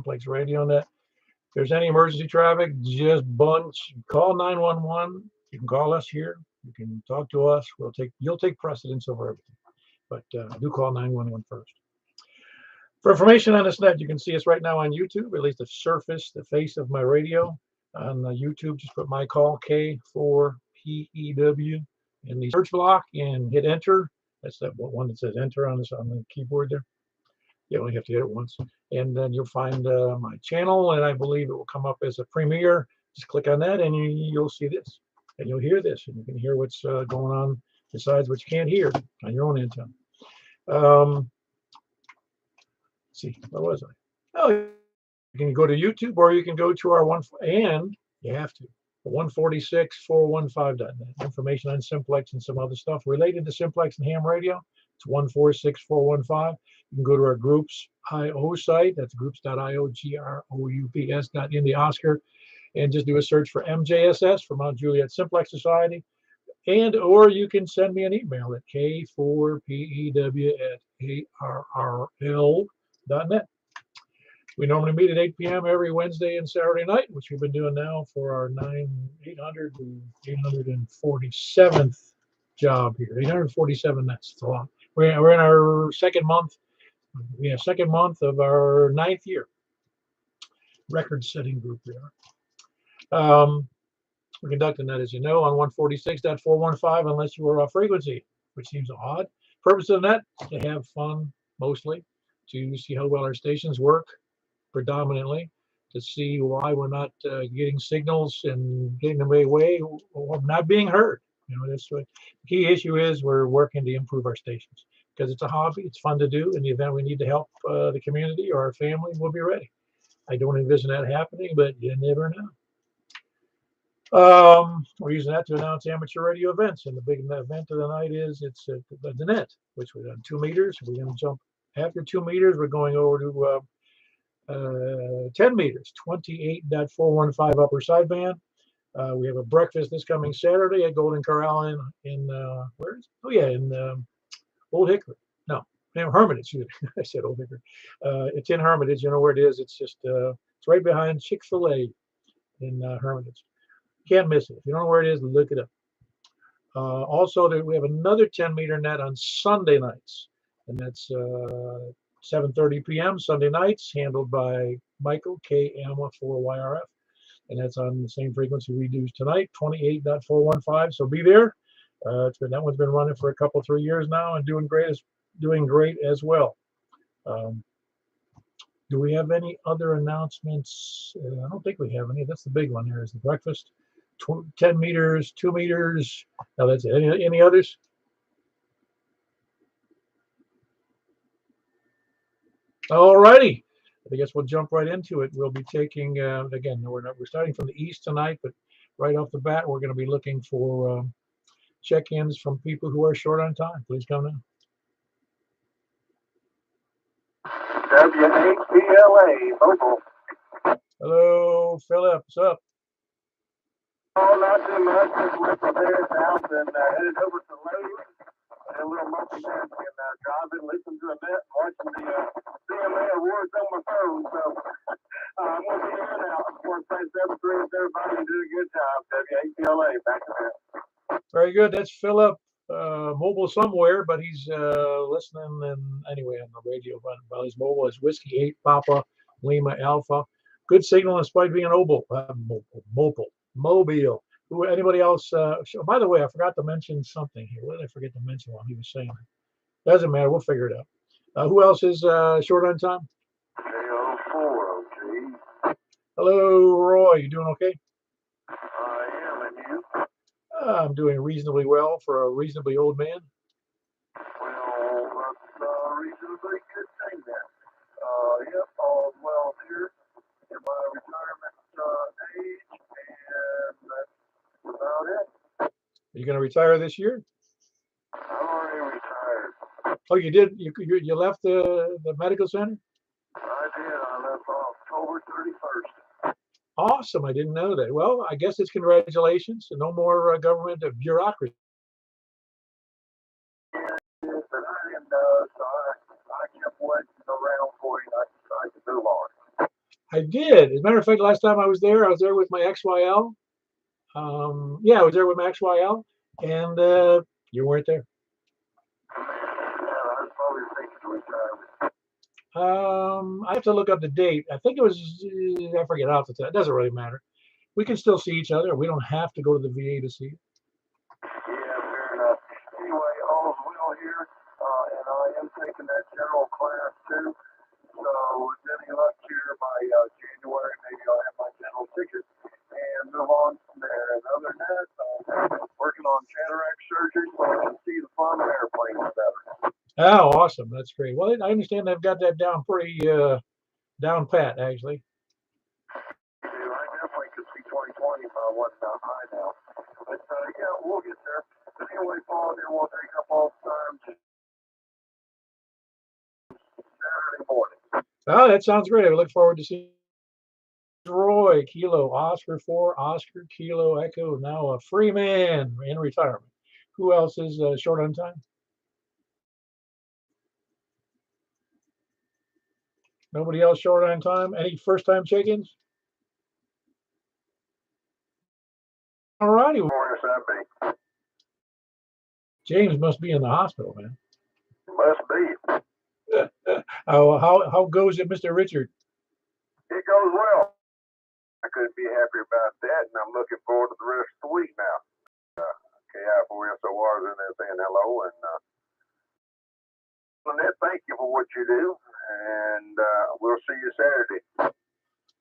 Simplex Radio Net. If there's any emergency traffic, just call 911. You can call us here. You can talk to us. You'll take precedence over everything. But do call 911 first. For information on this net, you can see us right now on YouTube, at least the face of my radio. On YouTube, just put my call K4PEW in the search block and hit enter. That's that one that says enter on the keyboard there. You only have to hit it once. And then you'll find my channel, and I believe it will come up as a premiere. Just click on that, and you'll see this. And you'll hear this, and you can hear what's going on besides what you can't hear on your own antenna. Let's see, where was I? Oh, you can go to YouTube, or you can go to our you have to, the 146.415.net. Information on Simplex and some other stuff related to Simplex and ham radio. It's 146.415. You can go to our groups IO site. That's groups.io, groups.in the Oscar, and just do a search for MJSS for Mount Juliet Simplex Society. Or you can send me an email at k4pew@arrl.net. We normally meet at 8 p.m. every Wednesday and Saturday night, which we've been doing now for our 847th job here. 847 nets. It's a lot. We're in our second month. Second month of our 9th year. Record-setting group we are. We're conducting that, as you know, on 146.415, unless you are off frequency, which seems odd. Purpose of the net is to have fun, mostly, to see how well our stations work, predominantly, to see why we're not getting signals and getting them away or not being heard. That's what the key issue is. We're working to improve our stations because it's a hobby. It's fun to do. In the event we need to help the community or our family, we'll be ready. I don't envision that happening, but you never know. We're using that to announce amateur radio events, and the big event of the night is the net, which we're on 2 meters. We're going to jump after 2 meters. We're going over to 10 meters, 28.415 upper sideband. We have a breakfast this coming Saturday at Golden Corral in where is it? Oh yeah, in Old Hickory. No, Hermitage. I said Old Hickory. It's in Hermitage. You know where it is? It's just it's right behind Chick-fil-A in Hermitage. Can't miss it. If you don't know where it is, look it up. Also, we have another 10-meter net on Sunday nights, and that's 7:30 p.m. Sunday nights, handled by Michael KM4YRF, and that's on the same frequency we do tonight, 28.415. So be there. That one's been running for 3 years now and doing great as well. Do we have any other announcements? I don't think we have any. That's the big one here is the breakfast. 10 meters, 2 meters. Now that's it. Any others? All righty. I guess we'll jump right into it. We'll be taking, again, we're starting from the east tonight, but right off the bat, we're going to be looking for check-ins from people who are short on time. Please come in. WHPLA Mobile. Hello, Philip. What's up? Oh, not too much. Just left my parents' house and headed over to Lowe's. A little multitasking and driving, listening to a net, watching the CMA awards on my phone. So I'm going to be in and out. I want to thank everybody and do a good job. WHPLA, back to that. Very good. That's Philip. Mobile somewhere, but he's listening anyway on the radio. While he's mobile, it's Whiskey 8 Papa Lima Alpha. Good signal despite being mobile. Anybody else? By the way, I forgot to mention something here. What did I forget to mention while he was saying it? Doesn't matter. We'll figure it out. Who else is short on time? K04OG. Hello, Roy. You doing okay? I am, and you? I'm doing reasonably well for a reasonably old man. Well, that's a reasonably good thing then. Yep, all is well here in my retirement age, and that's about it. Are you going to retire this year? I'm already retired. Oh, you did? You left the medical center? I did. I left October 31st. Awesome. I didn't know that. Well, I guess it's congratulations. No more government bureaucracy. And so I kept waiting around for you. I decided to move on. I did. As a matter of fact, last time I was there with my XYL. Yeah, I was there with my XYL, and you weren't there. I was probably thinking to retire. I have to look up the date. I think it was, I forget off the top. It doesn't really matter. We can still see each other. We don't have to go to the VA to see you. Yeah, fair enough. Anyway, all's well here, and I am taking that general class too. So with any luck here by January, maybe I'll have my general ticket and move on from there. And other than that, working on cataract surgery so I can see the fun of airplanes better. Oh, awesome. That's great. Well, I understand they've got that down pretty down pat, actually. I definitely could see 2020 if I wasn't high now. But yeah, we'll get there. But anyway, Paul, here we'll take up all the time Saturday morning. Oh, that sounds great. I look forward to seeing Roy, Kilo, Oscar 4, Oscar, Kilo, Echo, now a free man in retirement. Who else is short on time? Nobody else short on time? Any first-time check-ins? All righty. James must be in the hospital, man. Must be. How goes it, Mr. Richard? It goes well. I couldn't be happier about that, and I'm looking forward to the rest of the week now. KI4SOR is in there saying hello, and Annette, thank you for what you do, and we'll see you Saturday.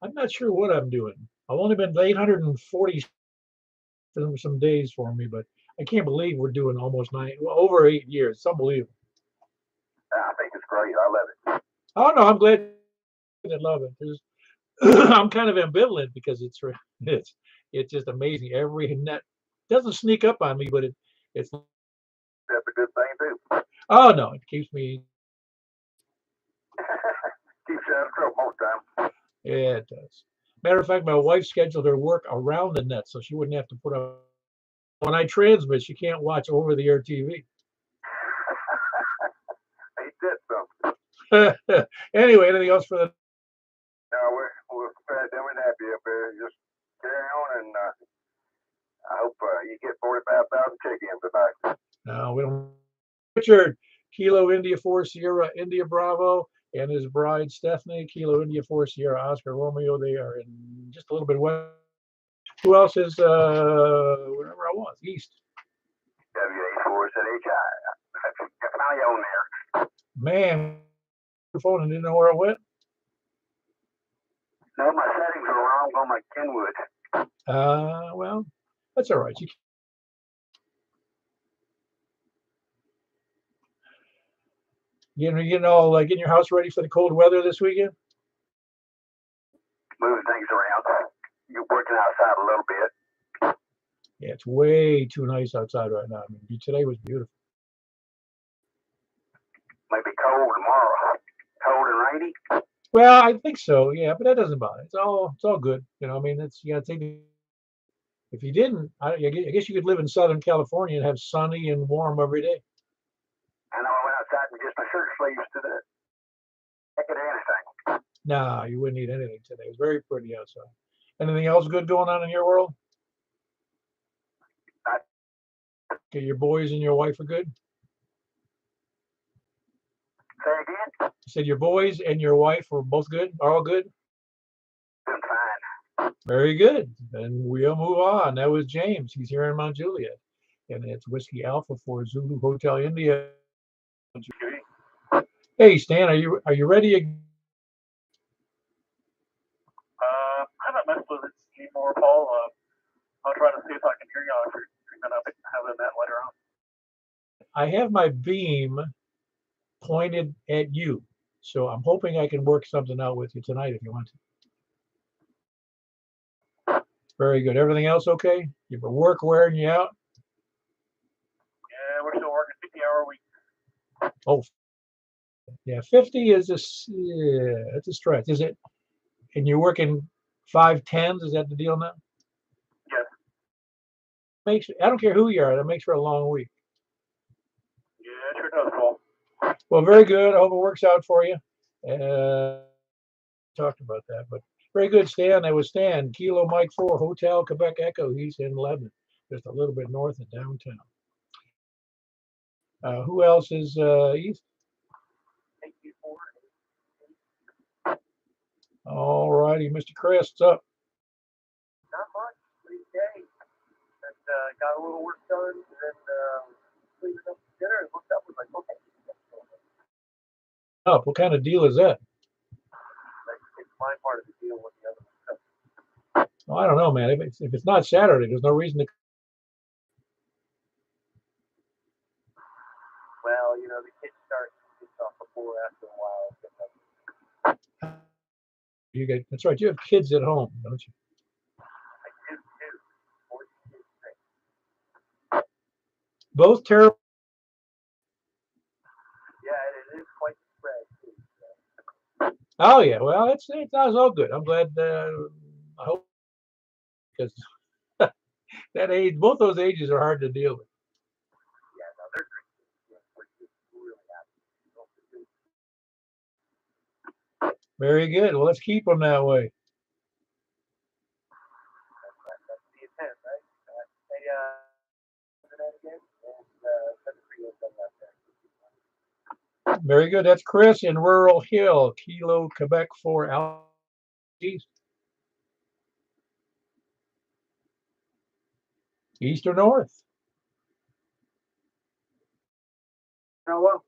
I'm not sure what I'm doing. I've only been 840 some days for me, but I can't believe we're doing almost over 8 years. It's unbelievable. I think it's great. I love it. Oh no, I'm glad I love it. I'm kind of ambivalent because it's just amazing. Every net doesn't sneak up on me, but it's. That's a good thing too. Oh no, it keeps me. Keeps you out of trouble most time. Yeah, it does. Matter of fact, my wife scheduled her work around the net, so she wouldn't have to put up. When I transmit, she can't watch over-the-air TV. Ain't that something? Anyway, anything else for the? No, we're prepared and happy up there. Just carry on, and I hope you get 45,000 check-ins tonight. No, we don't. Richard, Kilo India 4 Sierra India Bravo, and his bride Stephanie, Kilo India 4 Sierra Oscar Romeo. They are in just a little bit west. Who else is wherever I was? East. W84ZHI. Got my own there. Man, phone and didn't know where it went. No, my settings are wrong on my Kenwood. Well, that's all right. You getting all getting your house ready for the cold weather this weekend? Moving things around. You're working outside a little bit. Yeah, it's way too nice outside right now. I mean, today was beautiful. Maybe cold tomorrow. Cold and rainy. Well, I think so. Yeah, but that doesn't bother. It's all good. You know, I mean, you gotta take. If you didn't, I guess you could live in Southern California and have sunny and warm every day. I know I went outside and just my shirt sleeves to the jacket or anything. Nah, you wouldn't need anything today. It's very pretty outside. Anything else good going on in your world? Okay, your boys and your wife are good? Say again? You said your boys and your wife are both good? Are all good? Doing fine. Very good. Then we'll move on. That was James. He's here in Mount Juliet. And it's Whiskey Alpha for Zulu Hotel India. Hey Stan, are you ready? I haven't messed with it anymore, Paul. I'll try to see if I can hear y'all if you're going to have that later on. I have my beam pointed at you, so I'm hoping I can work something out with you tonight if you want to. Very good. Everything else okay? Your work wearing you out? Yeah, we're still working 50-hour week. Oh, yeah, 50 is it's a stretch. Is it? And you're working 5/10s? Is that the deal now? Yes. I don't care who you are. That makes for a long week. Yeah, it sure does, Paul. Well, very good. I hope it works out for you. Talked about that, but Very good, Stan. That was Stan. Kilo Mike 4, Hotel Quebec Echo. He's in Lebanon, just a little bit north of downtown. Who else is east? All righty, Mr. Chris, what's up? Not much. These days. And got a little work done, and then cleaned up dinner and looked up and was like, okay. Oh, what kind of deal is that? It's my part of the deal with the other stuff. Well, I don't know, man. If it's not Saturday, there's no reason to. Well, you know, the kids start off before after a while. That's right. You have kids at home, don't you? I do too. 14 kids. Both terrible. Yeah, it is quite the spread too. Oh yeah. Well, it's all good. I'm glad. I hope because that age, both those ages are hard to deal with. Yeah, no, they're great. We're just really happy. Very good. Well, let's keep them that way. That's the intent, right? Hey, that again, and send it for you and that there. Very good. That's Chris in Rural Hill, Kilo Quebec 4 Alpha East. East or north? Hello.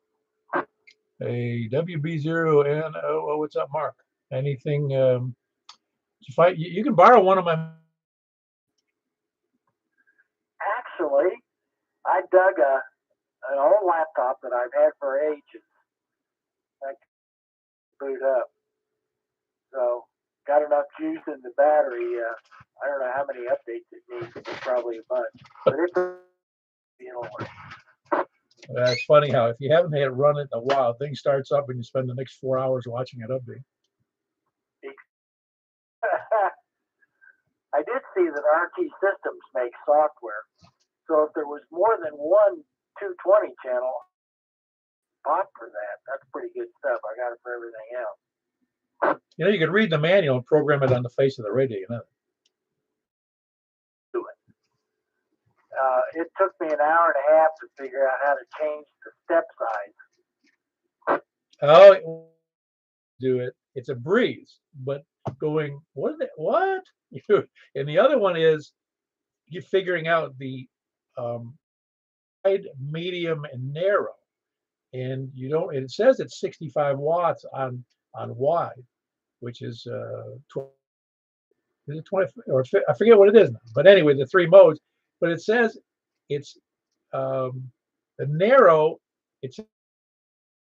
A WB0NO. What's up, Mark? Anything? You can borrow one of my. Actually, I dug an old laptop that I've had for ages. I boot up. So, got enough juice in the battery. I don't know how many updates it needs. Probably a bunch. But it's It's funny how if you haven't had it run it in a while, thing starts up and you spend the next 4 hours watching it update. I did see that RT Systems makes software. So if there was more than one 220 channel, bought for that. That's pretty good stuff. I got it for everything else. You know, you could read the manual and program it on the face of the radio. You know. Do it. It took me an hour and a half to figure out how to change the step size. Oh, do it. It's a breeze, but going what? And the other one is you figuring out the wide, medium, and narrow. And you don't. It says it's 65 watts on wide, which is 20, is it 20 or I forget what it is now. But anyway, the 3 modes. But it says it's the narrow. It's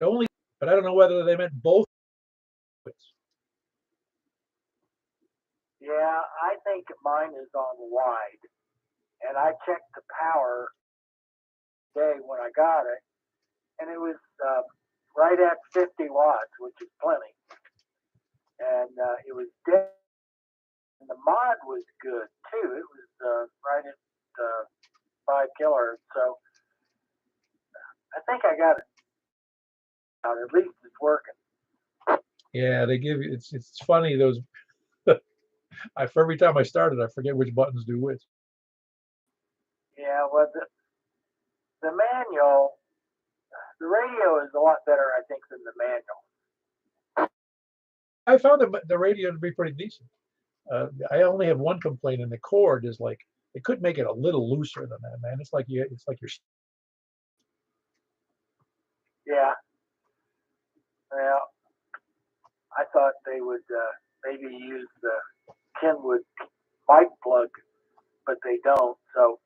only, but I don't know whether they meant both. Yeah, I think mine is on wide. And I checked the power today when I got it, and it was right at 50 watts, which is plenty. And it was dead. And the mod was good too. It was right at 5 kilohertz. So I think I got it. At least it's working. Yeah, they give you. It's funny those. For every time I start it, I forget which buttons do which. Yeah, well, the manual, the radio is a lot better, I think, than the manual. I found the radio to be pretty decent. I only have one complaint, and the cord is like they could make it a little looser than that, man. It's like you're. Yeah. Well, I thought they would maybe use the Kenwood mic plug, but they don't. So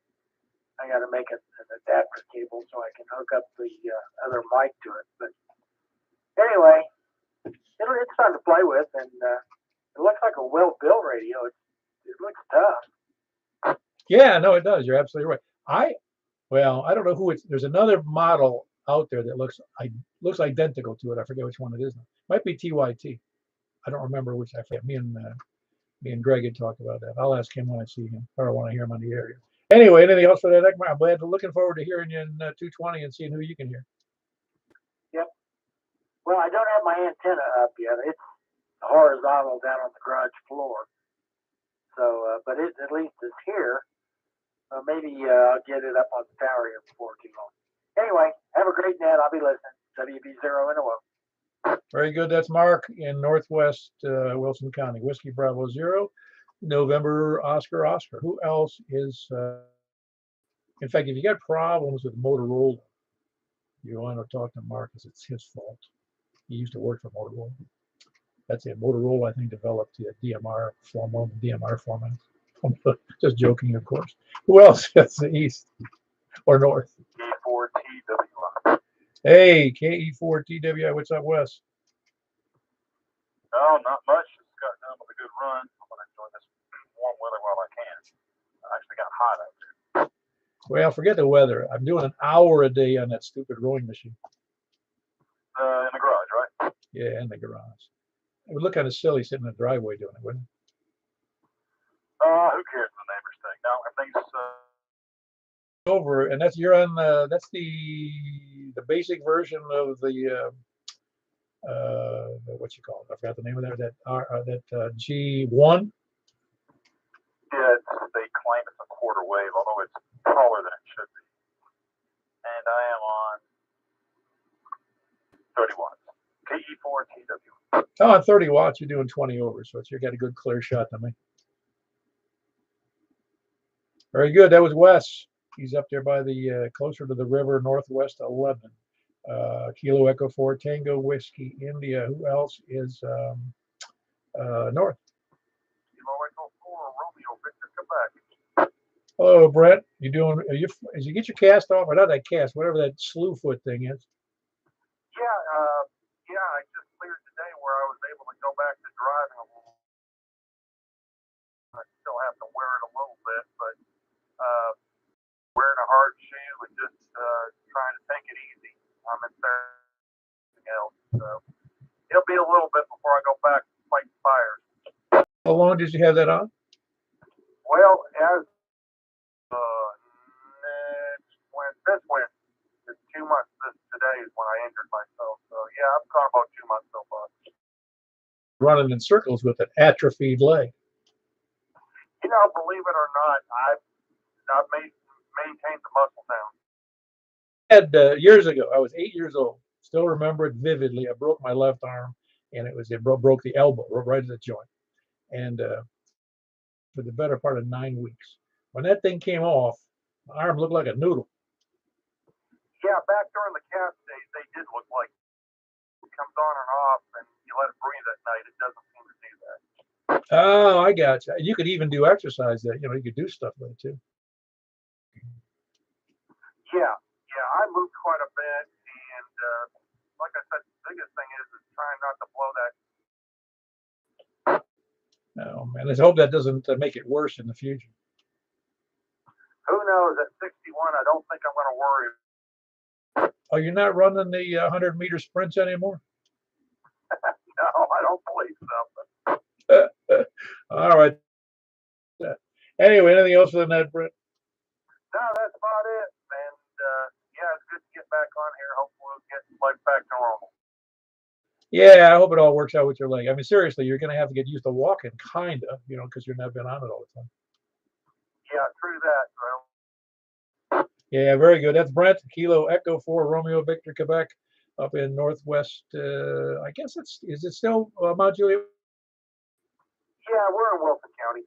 I got to make an adapter cable so I can hook up the other mic to it. But anyway, it's fun to play with, and it looks like a well-built radio. It looks tough. Yeah, no, it does. You're absolutely right. I don't know who it's. There's another model out there that looks identical to it. I forget which one it is now. Might be TYT. I don't remember which. I forget. Me and Greg had talked about that. I'll ask him when I see him, or I want to hear him on the area. Anyway, anything else for that? I'm glad. Looking forward to hearing you in 220 and seeing who you can hear. Yep. Well, I don't have my antenna up yet. horizontal down on the garage floor. So, but at least it's here. Maybe I'll get it up on the tower here before too long. Anyway, have a great net. I'll be listening. WB0 in a row. Very good. That's Mark in Northwest Wilson County. Whiskey Bravo 0, November Oscar Oscar. Who else is? In fact, if you got problems with Motorola, you want to talk to Mark because it's his fault. He used to work for Motorola. That's it. Motorola, I think, developed the DMR format. Just joking, of course. Who else? That's the east or north. E4TWI. Hey, KE4TWI. What's up, Wes? No, not much. Just got done with a good run. I'm going to enjoy this warm weather while I can. I actually got hot out there. Well, forget the weather. I'm doing an hour a day on that stupid rowing machine. In the garage, right? Yeah, in the garage. It would look kind of silly sitting in the driveway doing it, wouldn't it? Who cares what the neighbors think? No, everything's Over, and that's you're on. That's the basic version of the what you call it? I forgot the name of that. That G1. Yeah, they claim it's a quarter wave, although it's taller than it should be. And I am on 30 watts. KE4TW. Oh, at 30 watts, you're doing 20 over, so you got a good clear shot to me. Very good. That was Wes. He's up there by the closer to the river, Northwest 11. Kilo Echo 4 Tango Whiskey India. Who else is north? Kilo Echo 4 Romeo Victor Quebec. Hello, Brett. You doing? As you get your cast off, or not that cast, whatever that slew foot thing is. Yeah, I just cleared today where I was able to go back to driving a little. I still have to wear it a little bit, but wearing a hard shoe and just trying to take it easy. I'm in everything else, so it'll be a little bit before I go back to fighting fires. How long did you have that on? Well, as this went, it's 2 months. Today is when I injured myself. So yeah, I've gone about 2 months so far. Running in circles with an atrophied leg. You know, believe it or not, I've maintained the muscle down. Years ago, I was 8 years old. Still remember it vividly. I broke my left arm, and it broke the elbow right at the joint, and for the better part of 9 weeks. When that thing came off, my arm looked like a noodle. Yeah, back during the cast days, they did look like it comes on and off, and you let it breathe at night. It doesn't seem to do that. Oh, I got you. You could even do exercise that. You could do stuff with it too. Yeah, I moved quite a bit, and like I said, the biggest thing is trying not to blow that. Oh man, let's hope that doesn't make it worse in the future. Who knows? At 61, I don't think I'm going to worry. Oh, you're not running the 100-meter sprints anymore? No, I don't believe so. All right. Anyway, anything else for the net, Brett? No, that's about it. And yeah, it's good to get back on here. Hopefully we'll get life back to normal. Yeah, I hope it all works out with your leg. I mean, seriously, you're going to have to get used to walking, kind of, because you've not been on it all the time. Yeah, true that, bro. Yeah, very good. That's Brent, Kilo Echo 4 Romeo Victor Quebec, up in Northwest. I guess is it still Mount Juliet? Yeah, we're in Wilson County.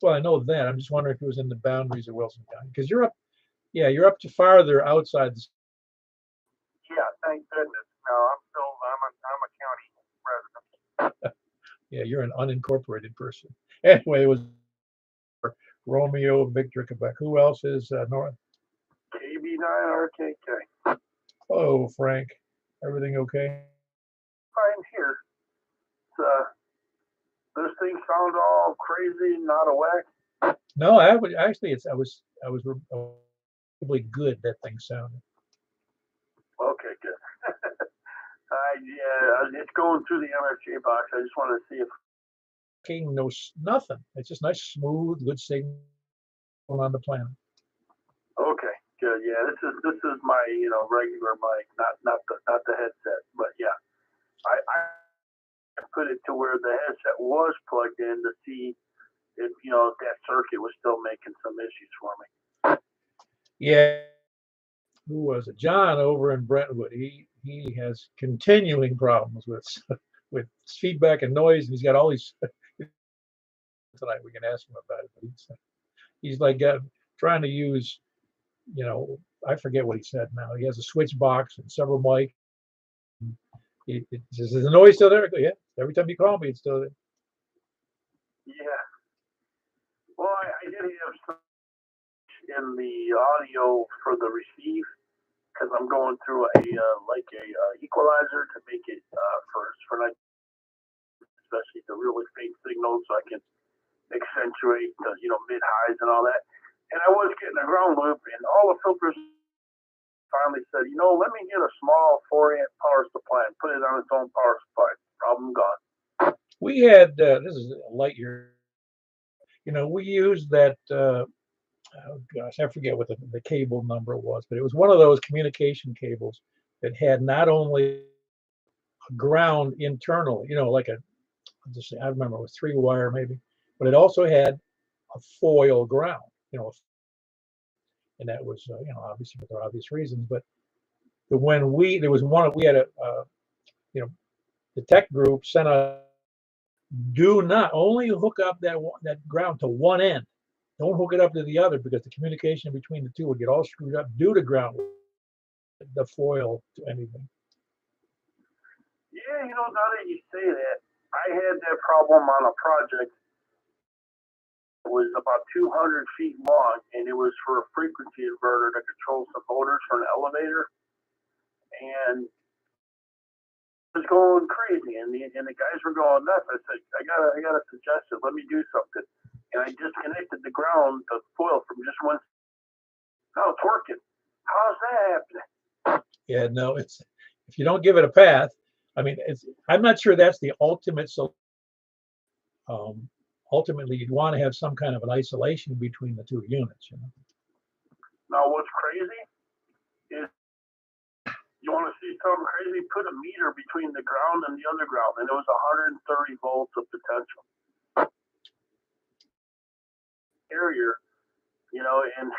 Well, I know that. I'm just wondering if it was in the boundaries of Wilson County, because you're up. Yeah, you're up to farther outside. Yeah, thank goodness. No, I'm a county resident. Yeah, you're an unincorporated person. Anyway, it was Romeo Victor Quebec. Who else is north? KB9RKK. Oh, Frank. Everything okay? I'm here. Those things sound all crazy, not a whack. No, I was really good. That thing sounded. Okay, good. Yeah, it's going through the MFJ box. I just wanted to see if. No, nothing. It's just nice, smooth, good signal on the planet. Okay, good. Yeah, this is my regular mic, not the headset. But yeah, I put it to where the headset was plugged in to see if, you know, if that circuit was still making some issues for me. Yeah. Who was it? John over in Brentwood. He has continuing problems with feedback and noise, and he's got all these. Tonight we can ask him about it, but he's like trying to use, you know, I forget what he said now. He has a switch box and several mics. He says, "Is the noise still there?" I go, "Yeah, every time you call me, it's still there." Yeah. Well, I did have some in the audio for the receive because I'm going through a equalizer to make it for like especially the really faint signals so I can accentuate the, you know, mid highs and all that. And I was getting a ground loop, and all the filters finally said, you know, let me get a small 4-amp power supply and put it on its own power supply. Problem gone. We had this is a light year. You know, we used that. Oh gosh, I forget what the cable number was, but it was one of those communication cables that had not only ground internal, you know, like I remember it was 3-wire maybe, but it also had a foil ground, you know, and that was, you know, obviously for obvious reasons. But when we had a, you know, the tech group sent a do not only hook up that ground to one end. Don't hook it up to the other because the communication between the two would get all screwed up due to ground, the foil to anything. Yeah, you know, now that you say that, I had that problem on a project. It was about 200 feet long, and it was for a frequency inverter to control some motors for an elevator. And it was going crazy, and the guys were going nuts. I said, I got a suggestion. Let me do something. And I disconnected the ground, the foil from just one. Now it's working. How's that happening? Yeah, no, it's if you don't give it a path. I mean, I'm not sure that's the ultimate. So, ultimately, you'd want to have some kind of an isolation between the two units. You know. Now what's crazy is you want to see something crazy? Put a meter between the ground and the other ground, and it was 130 volts of potential. Carrier, you know, and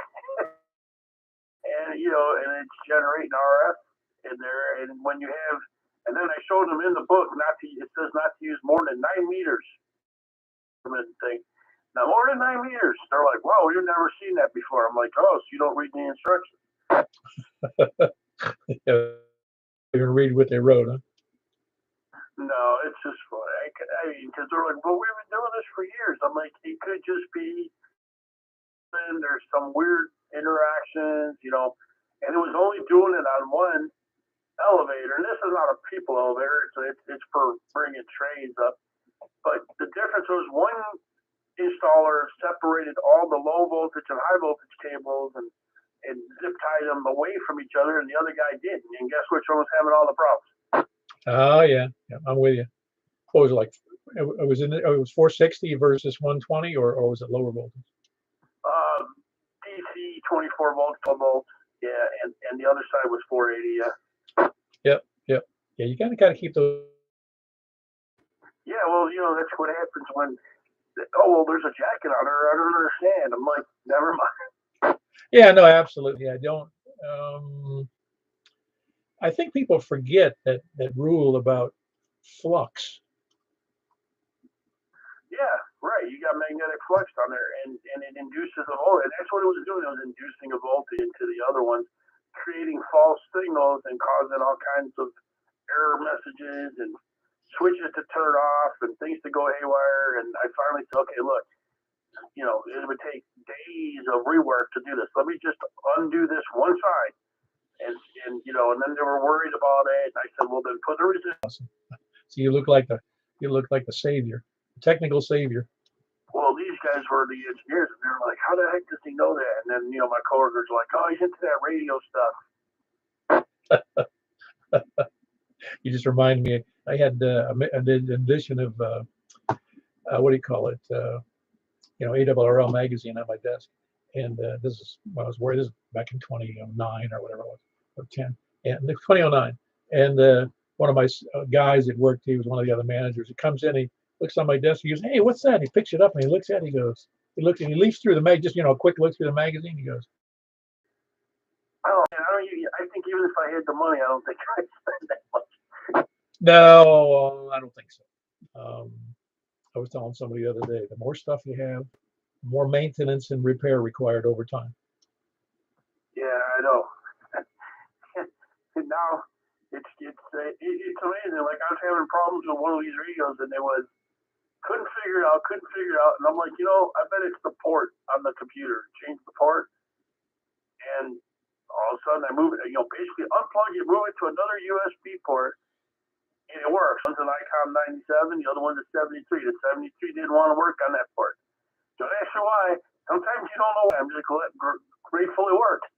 you know, and it's generating RF in there. And when you have, and then I showed them in the book it says not to use more than 9 meters. Thing. Now more than 9 meters. They're like, wow, we've never seen that before. I'm like, oh, so you don't read the instructions. Yeah, you're gonna read what they wrote, huh? No, it's just funny. I mean, because they're like, well, we've been doing this for years. I'm like, it could just be. And there's some weird interactions, you know, and it was only doing it on one elevator. And this is not a people elevator, so it's for bringing trays up. But the difference was one installer separated all the low voltage and high voltage cables and zip tied them away from each other, and the other guy didn't. And guess which one was having all the problems? Oh yeah, I'm with you. What was it like? It was 460 versus 120, or was it lower voltage? DC 24 volts, 12 volts. Yeah, and the other side was 480. Yeah. Yep. Yeah, you gotta keep those. Yeah, well, you know, that's what happens when. Oh well, there's a jacket on her. I don't understand. I'm like, never mind. Yeah, no, absolutely. I don't. I think people forget that rule about flux. Yeah, right. You got magnetic flux on there, and it induces a voltage. And that's what it was doing. It was inducing a voltage into the other ones, creating false signals and causing all kinds of error messages and switches to turn off and things to go haywire. And I finally said, okay, look, you know, it would take days of rework to do this. Let me just undo this one side. And you know, and then they were worried about it. And I said, well, then put the resistance. So you look like the savior, the technical savior. Well, these guys were the engineers, and they're like, how the heck does he know that? And then, you know, my coworkers are like, oh, he's into that radio stuff. You just remind me. I had an edition of what do you call it? You know, ARRL magazine on my desk, and this is when I was This is back in 2009 or whatever it was, or 10, and 2009, and one of my guys that worked, he was one of the other managers. He comes in, he looks on my desk, he goes, "Hey, what's that?" And he picks it up and he looks at it, he goes, he looks and he leafs through the mag, just, a quick look through the magazine. He goes, I think even if I had the money, I don't think I'd spend that much. "No, I don't think so." I was telling somebody the other day, the more stuff you have, more maintenance and repair required over time. Yeah, I know. And now it's amazing. Like, I was having problems with one of these radios, and it was couldn't figure it out, and I'm like, I bet it's the port on the computer. Change the port, and all of a sudden I move it. Basically unplug it, move it to another USB port, and it works. One's an ICOM 97, the other one's a 73. The 73 didn't want to work on that port. Don't ask me why. Sometimes you don't know why. I'm just grateful it worked.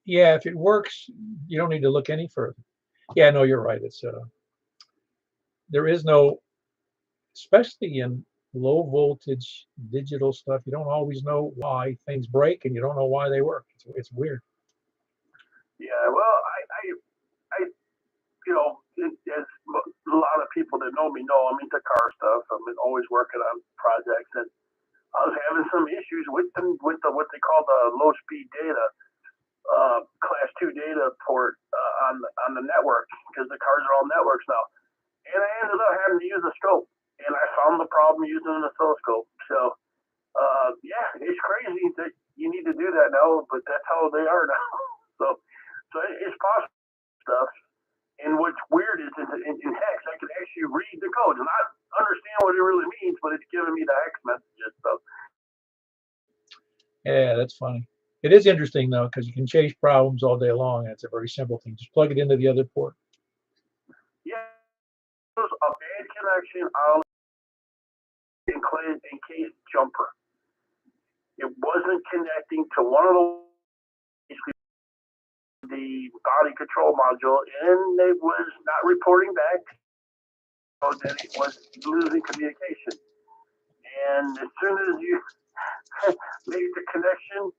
Yeah, if it works, you don't need to look any further. Yeah, no, you're right. It's there is no, especially in low voltage digital stuff, you don't always know why things break, and you don't know why they work. It's weird. Yeah, well, I as a lot of people that know me know, I'm into car stuff. I've been always working on projects, and I was having some issues with what they call the low speed data, class 2 data port on the network, because the cars are all networks now. And I ended up having to use a scope, and I found the problem using an oscilloscope. So, yeah, it's crazy that you need to do that now, but that's how they are now. So it's possible stuff. And what's weird is in hex, I can actually read the code and not understand what it really means, but it's giving me the hex messages. So, Yeah, that's funny. It is interesting though, because you can chase problems all day long, and it's a very simple thing. Just plug it into the other port. yeah, it was a bad connection on encased jumper. It wasn't connecting to one of the body control module, and it was not reporting back, so that it was losing communication. And as soon as you make the connection,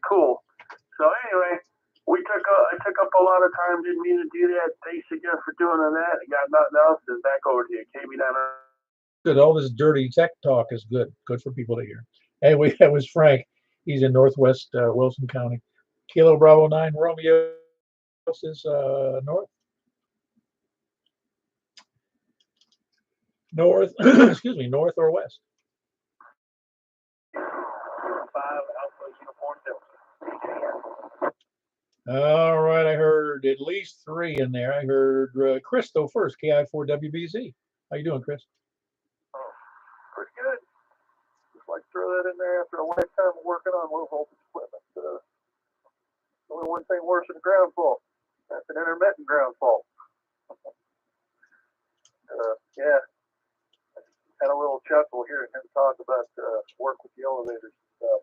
cool. So anyway, I took up a lot of time. Didn't mean to do that. Thanks again for doing that. I got nothing else. Then back over to you. KB down. Good. All this dirty tech talk is good. Good for people to hear. Anyway, that was Frank. He's in Northwest Wilson County. Kilo Bravo 9 Romeo is north. North, excuse me, north or west? 5 Alpha Uniform Delta. All right, I heard at least 3 in there. I heard Christo first, KI4WBZ. How you doing, Chris? Oh, pretty good. Just like throw that in there after a lifetime of working on low voltage equipment. Only one thing worse than a ground fault. That's an intermittent ground fault. Yeah, I had a little chuckle hearing him talk about work with the elevators and stuff.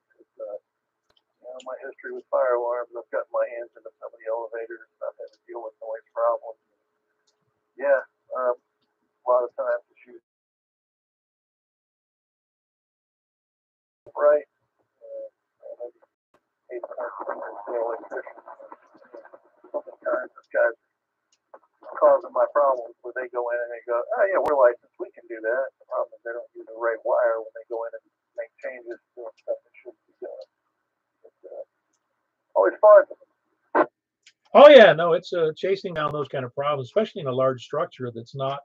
My history with fire alarms, I've gotten my hands into some of the elevators, and I've had to deal with noise problems. Yeah, a lot of times the shoot right. Maybe 8 times the electrician. Sometimes this guy's causing my problems where they go in and they go, oh yeah, we're licensed, we can do that. The problem is they don't use the right wire when they go in and make changes to stuff that shouldn't be done. It's always fun. Oh yeah, no, it's chasing down those kind of problems, especially in a large structure that's not,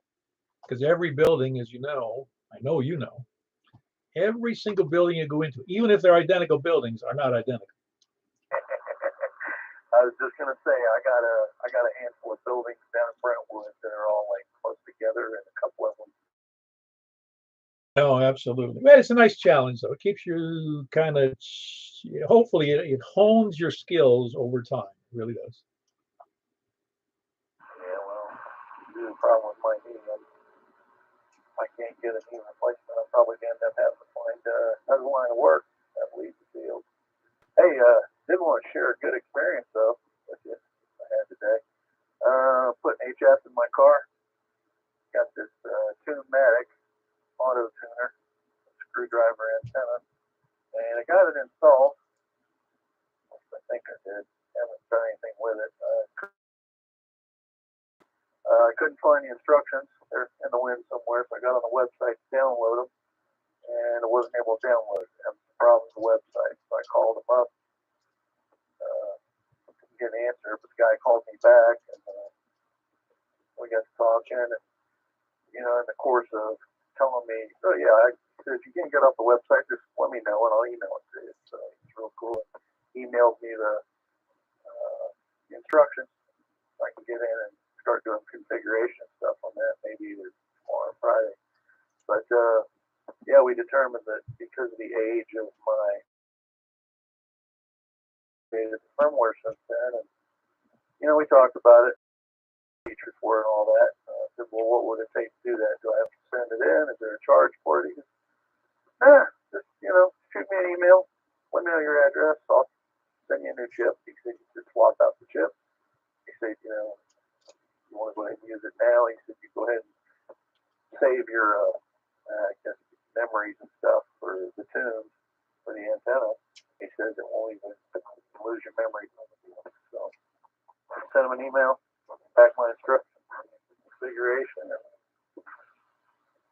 because every building, as you know, I know you know, every single building you go into, even if they're identical buildings, are not identical. I was just gonna say I got a handful of buildings down in Brentwood that are all like close together, and a couple of them. No, absolutely. Well, it's a nice challenge, though. It keeps you kind of, hopefully, it hones your skills over time. It really does. Yeah, well, the problem with my knee, I can't get a knee replacement. I'm probably gonna end up having to find another line of work that leads the field. Hey, did want to share a good experience though with you I had today. Putting HF in my car. Got this Tune-Matic auto tuner, screwdriver antenna, and I got it installed. I think I did. Haven't done anything with it. I couldn't find the instructions. They're in the wind somewhere, so I got on the website to download them, and I wasn't able to download it. I had some problems with the website, so I called them up. Didn't get an answer, but the guy called me back, and we got to talking, and in the course of telling me, oh yeah, I said, if you can't get off the website, just let me know and I'll email it to you. So it's real cool. He emailed me the instructions so I can get in and start doing configuration stuff on that, maybe either tomorrow or Friday. But yeah, we determined that because of the age of my firmware since then, and we talked about it, features were and all that. I said, well, what would it take to do that? Do I have to send it in? Is there a charge for it? He goes, just shoot me an email. Let me know your address. I'll send you a new chip. He said, you just swap out the chip. He said, you want to go ahead and use it now? He said, you go ahead and save your, I guess, memories and stuff for the tunes for the antenna. He says it won't even lose your memory. So I sent him an email, back my instructions, configuration, and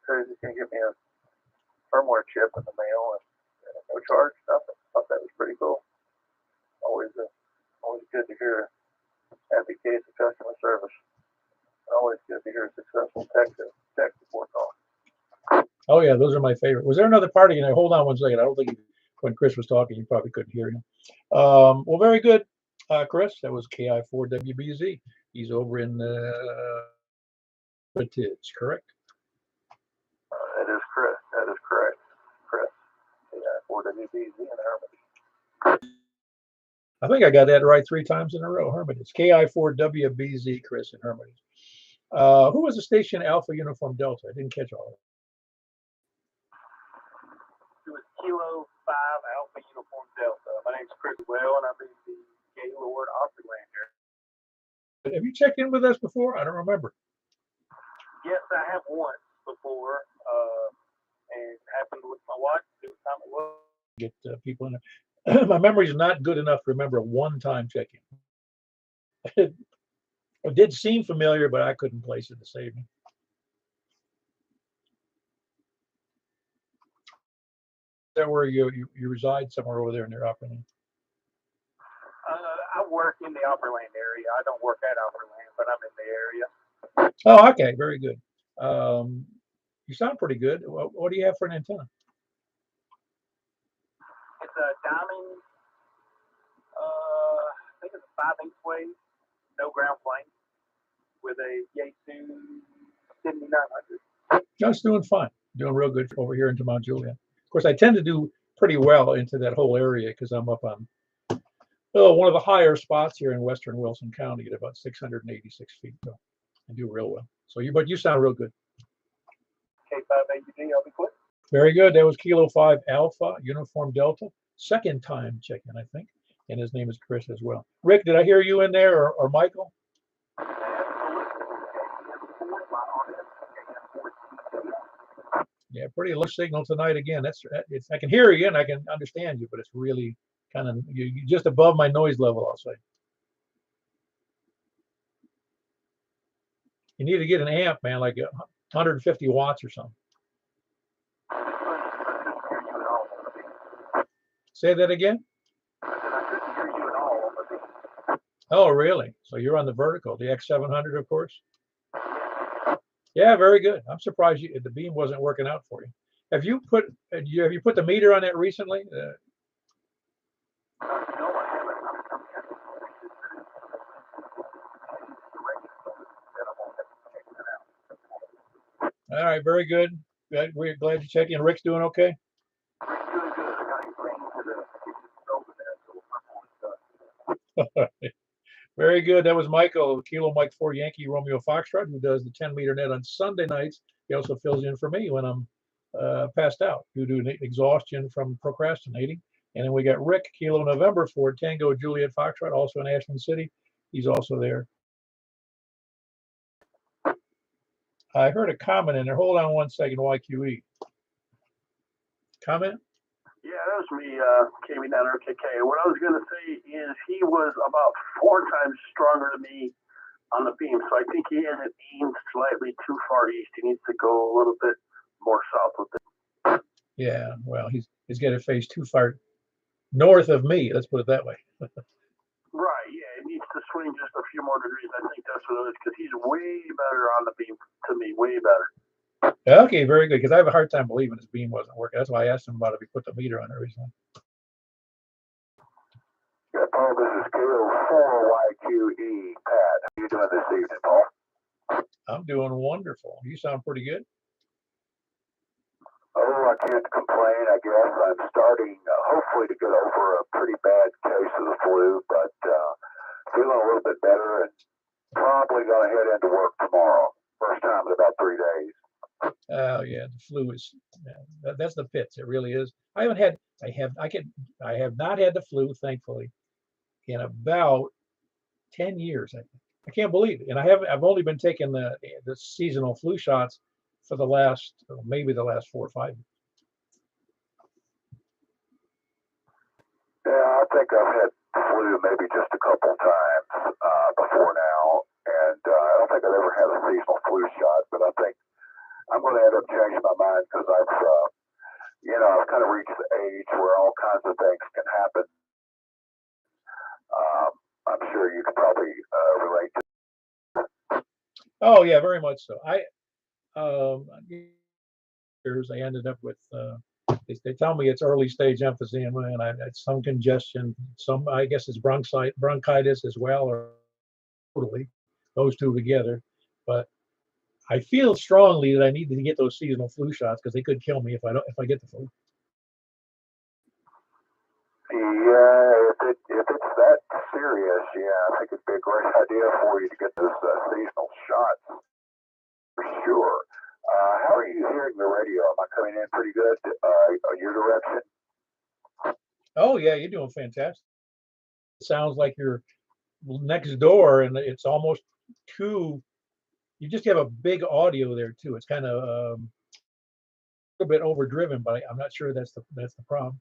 says he's going to give me a firmware chip in the mail and no charge, nothing. Thought that was pretty cool. Always good to hear a happy case of customer service. Always good to hear a successful tech support call. Oh yeah, those are my favorite. Was there another party? Hold on one second. I don't think when Chris was talking, you probably couldn't hear him. Well, very good, Chris. That was KI4WBZ. He's over in Hermitage, correct? That is correct. Chris. KI4WBZ in Hermitage. I think I got that right 3 times in a row. Hermitage. KI4WBZ, Chris in Hermitage. Who was the station Alpha Uniform Delta? I didn't catch all of it. It was Kilo 5 Alpha Uniform Delta. My name's Chris Well, and I'm in the Gaylord Opryland area. Have you checked in with us before? I don't remember. Yes, I have once before, and happened with my watch. It was time it was. Get people in there. My memory is not good enough to remember a one-time check-in. It did seem familiar, but I couldn't place it to save me. Is that where you reside, somewhere over there in your Opryland? I work in the Opryland area. I don't work at Opryland, but I'm in the area. Oh, okay, very good. You sound pretty good. What do you have for an antenna? It's a diamond. I think it's a 5-inch wave, no ground plane, with a Yaesu 7900. Just doing fine. Doing real good over here into Mount Juliet. Of course, I tend to do pretty well into that whole area because I'm up on one of the higher spots here in western Wilson County at about 686 feet. So I do real well. But you sound real good. K5AUD, I'll be quick. Very good. That was Kilo 5 Alpha Uniform Delta. Second time check-in, I think. And his name is Chris as well. Rick, did I hear you in there or Michael? Yeah, pretty low signal tonight again. I can hear you and I can understand you, but it's really kind of you're just above my noise level, I'll say. You need to get an amp, man, like 150 watts or something. Say that again. Oh, really? So you're on the vertical, the X700, of course. Yeah, very good. I'm surprised the beam wasn't working out for you. Have you put the meter on it recently? All right, very good. We're glad you checked in. Rick's doing okay? Very good. That was Michael, Kilo Mike 4 Yankee Romeo Foxtrot, who does the 10-meter net on Sunday nights. He also fills in for me when I'm passed out due to exhaustion from procrastinating. And then we got Rick, Kilo November 4 Tango Juliet Foxtrot, also in Ashland City. He's also there. I heard a comment in there. Hold on one second, YQE. Comment? Yeah, that was me, KB9RKK. What I was going to say is he was about 4 times stronger than me on the beam. So I think he has it beamed slightly too far east. He needs to go a little bit more south with it. Yeah, well, he's got to face too far north of me. Let's put it that way. Right, yeah, it needs to swing just a few more degrees. I think that's what it is, because he's way better on the beam to me, way better. Okay, very good. Because I have a hard time believing his beam wasn't working. That's why I asked him about if he put the meter on it recently. Yeah, Paul, this is KO4YQE Pat. How you doing this evening, Paul? I'm doing wonderful. You sound pretty good. Oh, I can't complain, I guess. I'm starting, hopefully, to get over a pretty bad case of the flu, but feeling a little bit better and probably going to head into work tomorrow. First time in about 3 days. Oh yeah, the flu is that's the pits. It really is. I have not had the flu, thankfully, in about 10 years. I can't believe it. And I've only been taking the seasonal flu shots for the last maybe the last 4 or 5 years. Yeah, I think I've had flu maybe just a couple times before now, and I don't think I've ever had a seasonal flu shot, but I think I'm going to end up changing my mind because I've kind of reached the age where all kinds of things can happen. I'm sure you could probably relate to. Oh yeah, very much so. I ended up with they tell me it's early stage emphysema, and I had some congestion. Some I guess it's bronchitis as well, or totally those two together. But I feel strongly that I need to get those seasonal flu shots because they could kill me if I get the flu. Yeah, if it's that serious, yeah, I think it'd be a great idea for you to get those seasonal shots for sure. How are you hearing the radio? Am I coming in pretty good on your direction? Oh yeah, you're doing fantastic. It sounds like you're next door, and it's almost too. You just have a big audio there too. It's kind of a little bit overdriven, but I'm not sure that's the problem.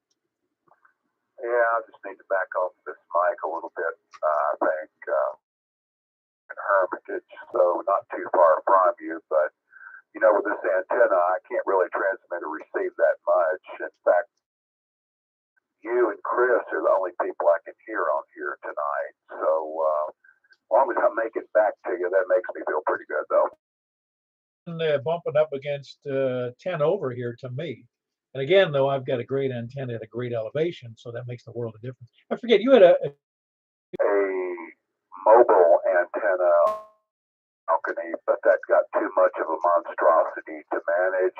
Yeah, I just need to back off this mic a little bit. I think in Hermitage, so not too far from you, but with this antenna, I can't really transmit or receive that much. In fact, you and Chris are the only people I can hear on here tonight. So as long as I make it back to you, that makes me feel pretty good, though. And bumping up against 10 over here to me. And again, though, I've got a great antenna at a great elevation, so that makes the world of difference. I forget you had a mobile antenna balcony, but that got too much of a monstrosity to manage.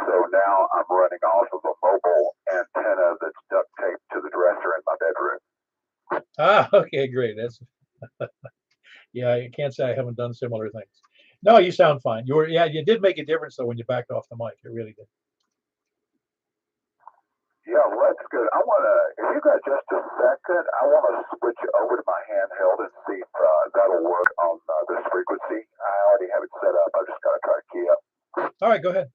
So now I'm running off of a mobile antenna that's duct taped to the dresser in my bedroom. Okay, great. That's yeah. I can't say I haven't done similar things. No, you sound fine. You did make a difference though when you backed off the mic. It really did. Yeah, well, that's good. If you got just a second, I want to switch over to my handheld and see if that'll work on this frequency. I already have it set up. I just got to try to key up. All right, go ahead.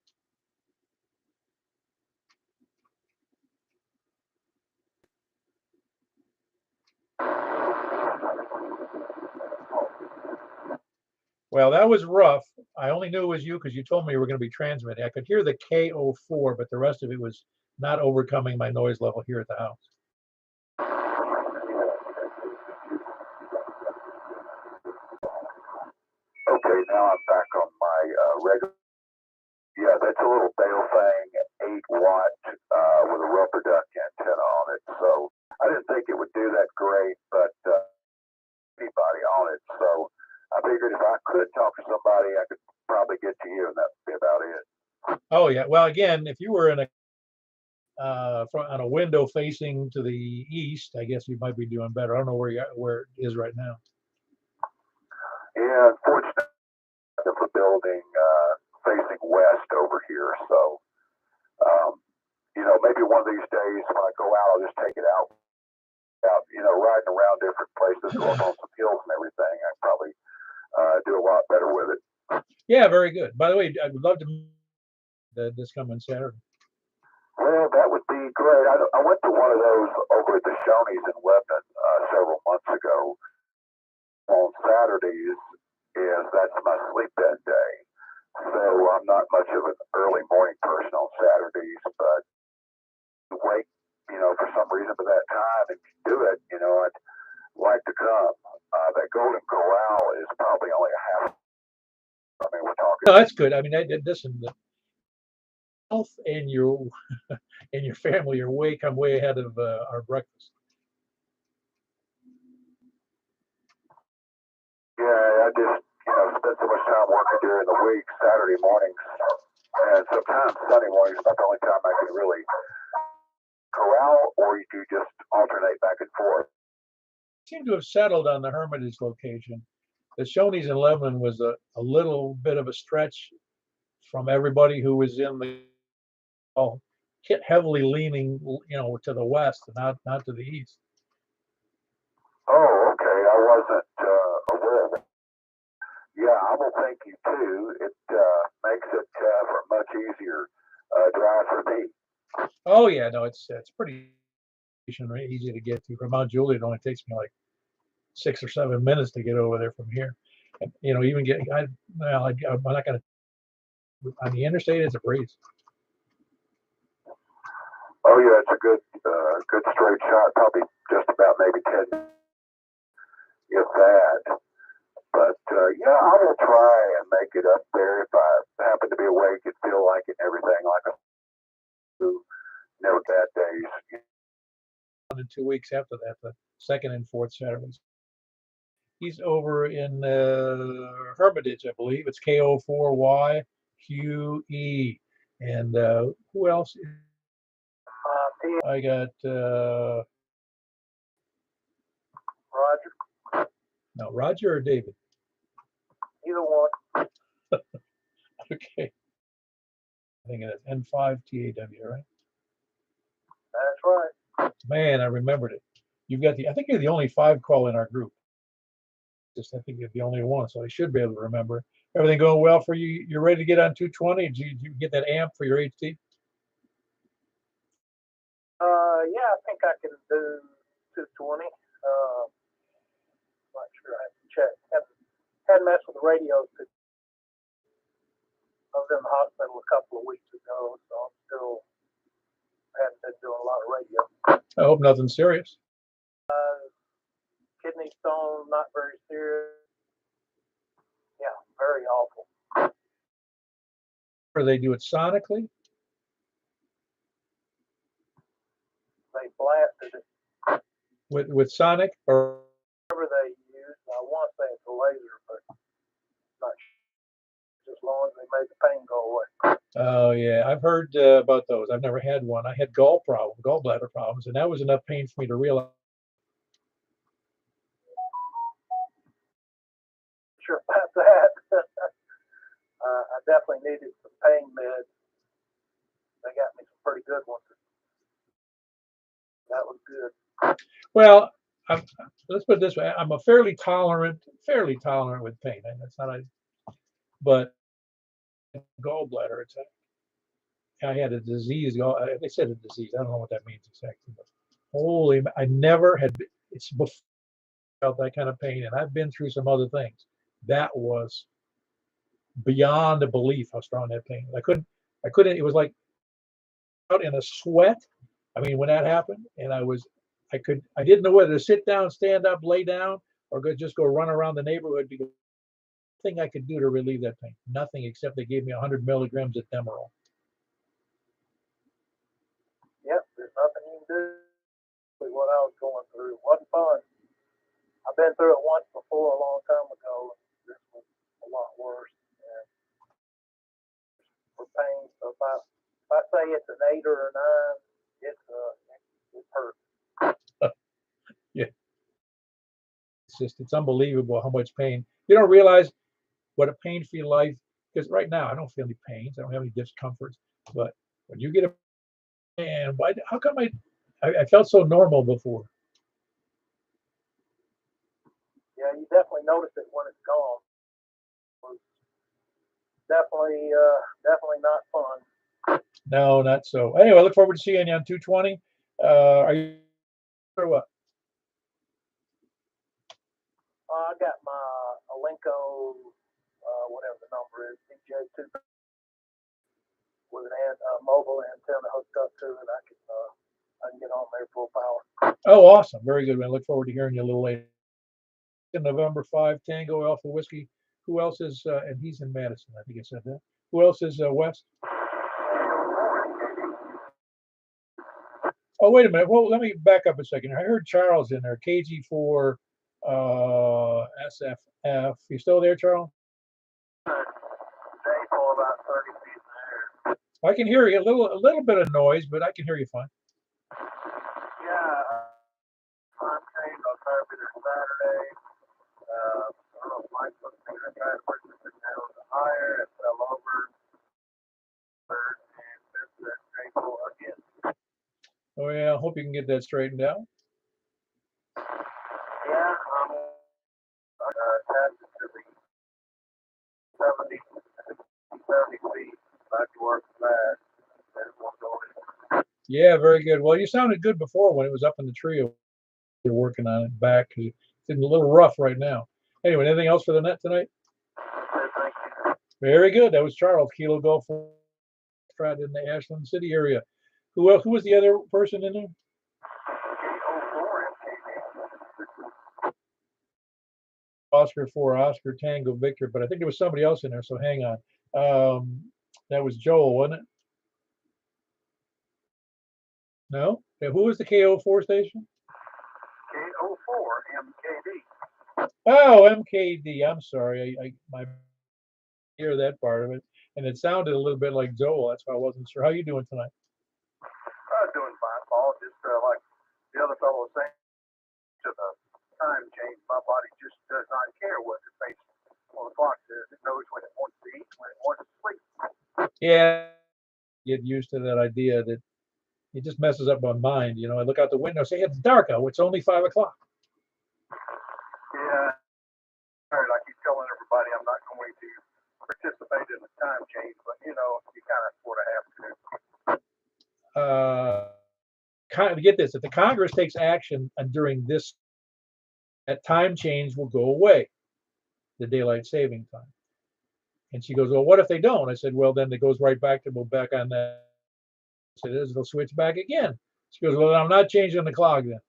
Well, that was rough. I only knew it was you because you told me you were going to be transmitting. I could hear the KO4, but the rest of it was not overcoming my noise level here at the house. Okay, now I'm back on my regular. Yeah, that's a little Baofeng 8-watt with a rubber duck antenna on it. So I didn't think it would do that great, but anybody on it. So I figured if I could talk to somebody, I could probably get to you, and that'd be about it. Oh yeah. Well, again, if you were in on a window facing to the east, I guess you might be doing better. I don't know where it is right now. Yeah, unfortunately, the building facing west over here. So, maybe one of these days when I go out, I'll just take it out, riding around different places, going on some hills and everything. I'd probably do a lot better with it. Yeah, very good. By the way, I would love to this coming Saturday. Well, that would be great. I went to one of those over at the Shoney's in Lebanon several months ago on Saturdays, is that's my sleep that day. So I'm not much of an early morning person on Saturdays, but wake, for some reason by that time and do it, I'd like to come. That Golden Corral is probably only a half. I mean, we're talking. No, that's good. I mean, listen, the health and your and your family are come way ahead of our breakfast. Yeah, I just, spend so much time working during the week, Saturday mornings, and sometimes Sunday mornings about the only time I can really corral, or you do just alternate back and forth. Seem to have settled on the Hermitage location. The Shoney's in Lebanon was a little bit of a stretch from everybody who was in the heavily leaning, to the west and not to the east. Oh, okay. I wasn't aware of it. Yeah, I will thank you too. It makes it for a much easier drive for me. Oh yeah, no, it's pretty easy to get to. From Mount Juliet, it only takes me like 6 or 7 minutes to get over there from here. And, even I'm not gonna on the interstate. It's a breeze. Oh yeah, it's a good straight shot. Probably just about maybe 10, if that. But yeah, I will try and make it up there if I happen to be awake and feel like it and everything. Like I do, never bad days. 2 weeks after that, the second and fourth Saturdays. He's over in Hermitage, I believe. It's KO4YQE. And who else? I got Roger. no, Roger or David? Either one. Okay. I think it's N5TAW, right? That's right. Man, I remembered it. I think you're the only 5 call in our group. I think you're the only one, so I should be able to remember. Everything going well for you? You're ready to get on 220? Did you get that amp for your HT? Yeah, I think I can do 220. Not sure. I have to check. Hadn't messed with the radio. I was in the hospital a couple of weeks ago, so I'm still haven't been doing a lot of radio. I hope nothing serious. Kidney stone, not very serious. Yeah, very awful. Or they do it sonically? They blasted it. With sonic or Whatever they use, I want to say it's a laser, but not sure. As long as they make the pain go away. Oh yeah, I've heard about those. I've never had one. I had gallbladder problems, and that was enough pain for me to realize. Sure about that. I definitely needed some pain meds. They got me some pretty good ones. That was good. Well, let's put it this way: I'm a fairly tolerant with pain, and that's not but gallbladder attack. I had a disease. They said a disease. I don't know what that means exactly. But holy, I never had. It's before I felt that kind of pain, and I've been through some other things. That was beyond a belief how strong that pain. I couldn't. It was like out in a sweat. I mean, when that happened, and I didn't know whether to sit down, stand up, lay down, or just go run around the neighborhood because nothing I could do to relieve that pain. Nothing except they gave me 100 milligrams of Demerol. Yep, there's nothing you can do with what I was going through. It wasn't fun. I've been through it once before a long time ago. This was a lot worse. And for pain, so if I say it's an 8 or a 9, it hurts. Yeah, it's unbelievable how much pain. You don't realize what a pain-free life. Because right now I don't feel any pains. I don't have any discomforts. But when you get how come I felt so normal before? Yeah, you definitely notice it when it's gone. Definitely not fun. No, not so. Anyway, I look forward to seeing you on 220. Are you or what? I got my Alenco two with an mobile antenna hooked up to it. I can get on there full power. Oh, awesome. Very good. I look forward to hearing you a little later. In November 5, Tango Alpha Whiskey. Who else is, and he's in Madison, I think I said that. Who else is west? Oh, wait a minute. Well, let me back up a second. I heard Charles in there, KG4 SFF. You still there, Charles? About 30 feet in the air. I can hear you. A little bit of noise, but I can hear you fine. Yeah, time change on Saturday or Saturday. I don't know if Mike was thinking I tried to push the signal higher and fell over. And missed that table again. Oh, yeah. I hope you can get that straightened out. Yeah, I'm attached to the 70 feet. Back to work for that. Yeah, very good. Well, you sounded good before when it was up in the trio. You're working on it back. It's a little rough right now. Anyway, anything else for the net tonight? Thank you. Very good. That was Charles, Kilo Golf in the Ashland City area. Who else? Who was the other person in there? Oscar 4, Oscar Tango Victor, but I think there was somebody else in there, so hang on. That was Joel, wasn't it? No? Who was the KO4 station? K04 MKD. Oh, MKD. I'm sorry. I hear that part of it. And it sounded a little bit like Joel. That's why I wasn't sure. How you doing tonight? Doing fine, Paul. Just like the other fellow was saying, to the time change, my body just does not care what the face on the clock says. It knows when it wants to eat, when it wants to sleep. Yeah. Get used to that idea that it just messes up my mind. You know, I look out the window, say it's dark out. It's only 5 o'clock. Yeah. I keep telling everybody I'm not going to participate in the time change, but you know, you kind of sort of have to. Get this: if the Congress takes action during this, that time change will go away, the daylight saving time. And she goes, well, what if they don't? I said, well, then it goes right back to go back on that. I said, it'll switch back again. She goes, well, I'm not changing the clock then.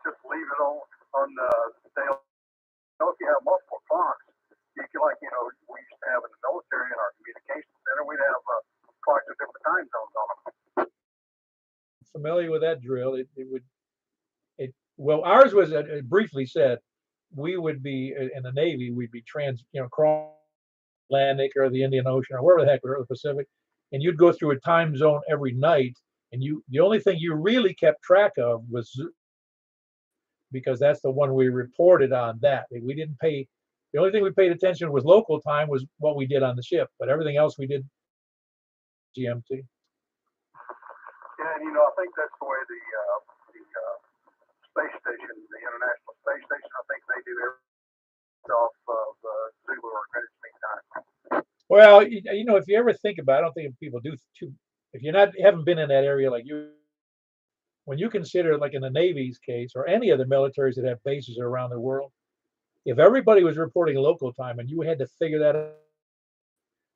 just leave it on the day. If you have multiple clocks, you can, like, you know, we used to have in the military in our communications center, we'd have clocks with different time zones on them. Familiar with that drill? Well, ours was briefly said we would be in the Navy. We'd be cross Atlantic or the Indian Ocean or wherever the heck, or the Pacific, and you'd go through a time zone every night. And the only thing you really kept track of was, because that's the one we reported on. That we didn't pay. The only thing we paid attention was local time, was what we did on the ship, but everything else we did GMT. Yeah, and you know, I think that's the way the space station, the International Space Station, I think they do everything off of Zulu or Greenwich Mean Time. Well, you know, if you ever think about it, I don't think people do too. If you're haven't been in that area like you, when you consider, like in the Navy's case or any of the militaries that have bases around the world, if everybody was reporting local time and you had to figure that out,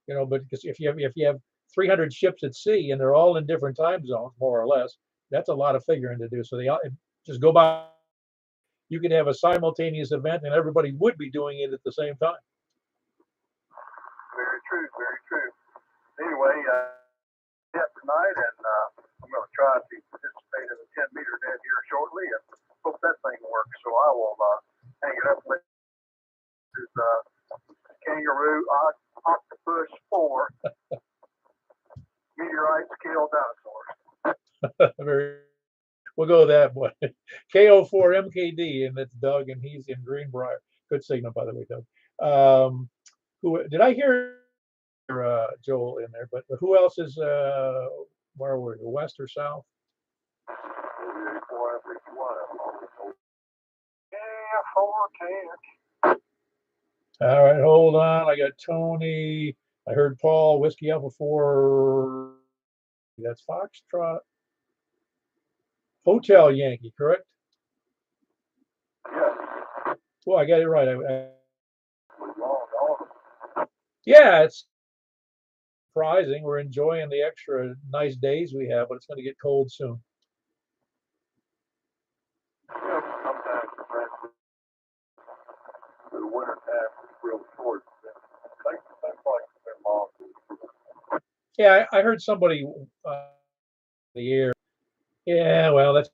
you know, but because if you have 300 ships at sea and they're all in different time zones, more or less, that's a lot of figuring to do. So they just go by. You could have a simultaneous event and everybody would be doing it at the same time. Very true, very true. Anyway, tonight, and I'm going to try to participate in the 10-meter net here shortly, and hope that thing works. So I will hang it up with this Kangaroo Octopus 4 meteorites kill dinosaurs. We'll go with that one. KO4 MKD, and that's Doug, and he's in Greenbrier. Good signal, by the way, Doug. Who did I hear? Joel in there, but who else is? Where were you? West or south? All right, hold on. I got Tony. I heard Paul. Whiskey Alpha 4. That's Foxtrot. Hotel Yankee, correct? Yeah. Well, I got it right. Yeah, it's surprising. We're enjoying the extra nice days we have, but it's going to get cold soon. Yeah, sometimes the winter time is real short. Things like they're long. Yeah, I heard somebody the air. Yeah, well, that's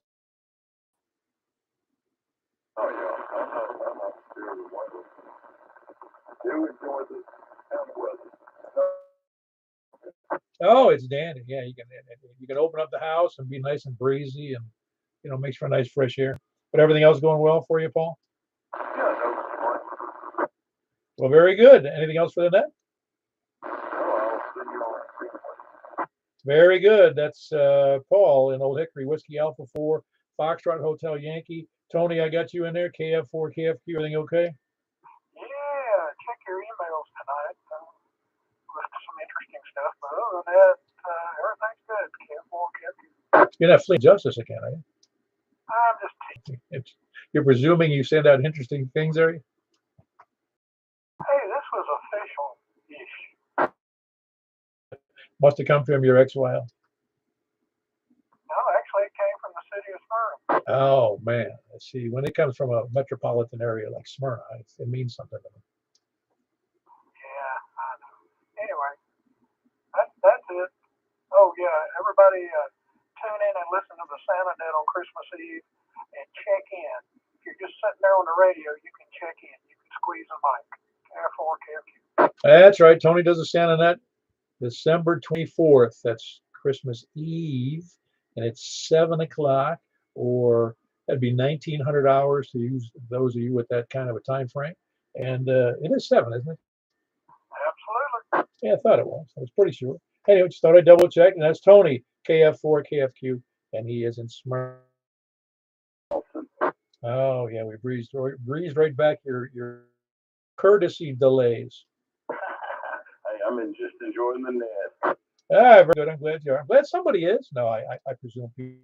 Oh yeah, I'm not scared of the weather. Do enjoy this kind of weather. oh, it's dandy. Yeah, you can open up the house and be nice and breezy, and makes for nice fresh air. But everything else going well for you, Paul? Yeah, no complaints. Well, very good. Anything else for the net? No, I'll see you on Simplex. Very good. That's Paul in Old Hickory, Whiskey Alpha 4, Foxtrot Hotel Yankee. Tony, I got you in there. KF4, KFQ, everything okay? Yeah, check your emails tonight. With some interesting stuff, but other than that, everything's good. Careful, careful. You're not fleeing justice again, are you? I'm just You're presuming you send out interesting things, are you? Hey, this was official-ish. Must have come from your ex-wife. No, actually, it came from the city of Smyrna. Oh man, let's see. When it comes from a metropolitan area like Smyrna, it means something to them. Yeah, I know. Anyway, that's it. Oh yeah, everybody tune in and listen to the Santa Net on Christmas Eve and check in. If you're just sitting there on the radio, you can check in. You can squeeze a mic. Careful, careful. That's right. Tony does a Santa Net December 24th. That's Christmas Eve, and it's 7 o'clock, or that'd be 1,900 hours to use those of you with that kind of a time frame. And it is 7, isn't it? Absolutely. Yeah, I thought it was. I was pretty sure. Anyway, just thought I'd double check. And that's Tony, KF4, KFQ, and he is in Smyrna. Oh yeah, we breezed right back your courtesy delays. Hey, just enjoying the net. Ah, very good. I'm glad you are. I'm glad somebody is. No, I presume people.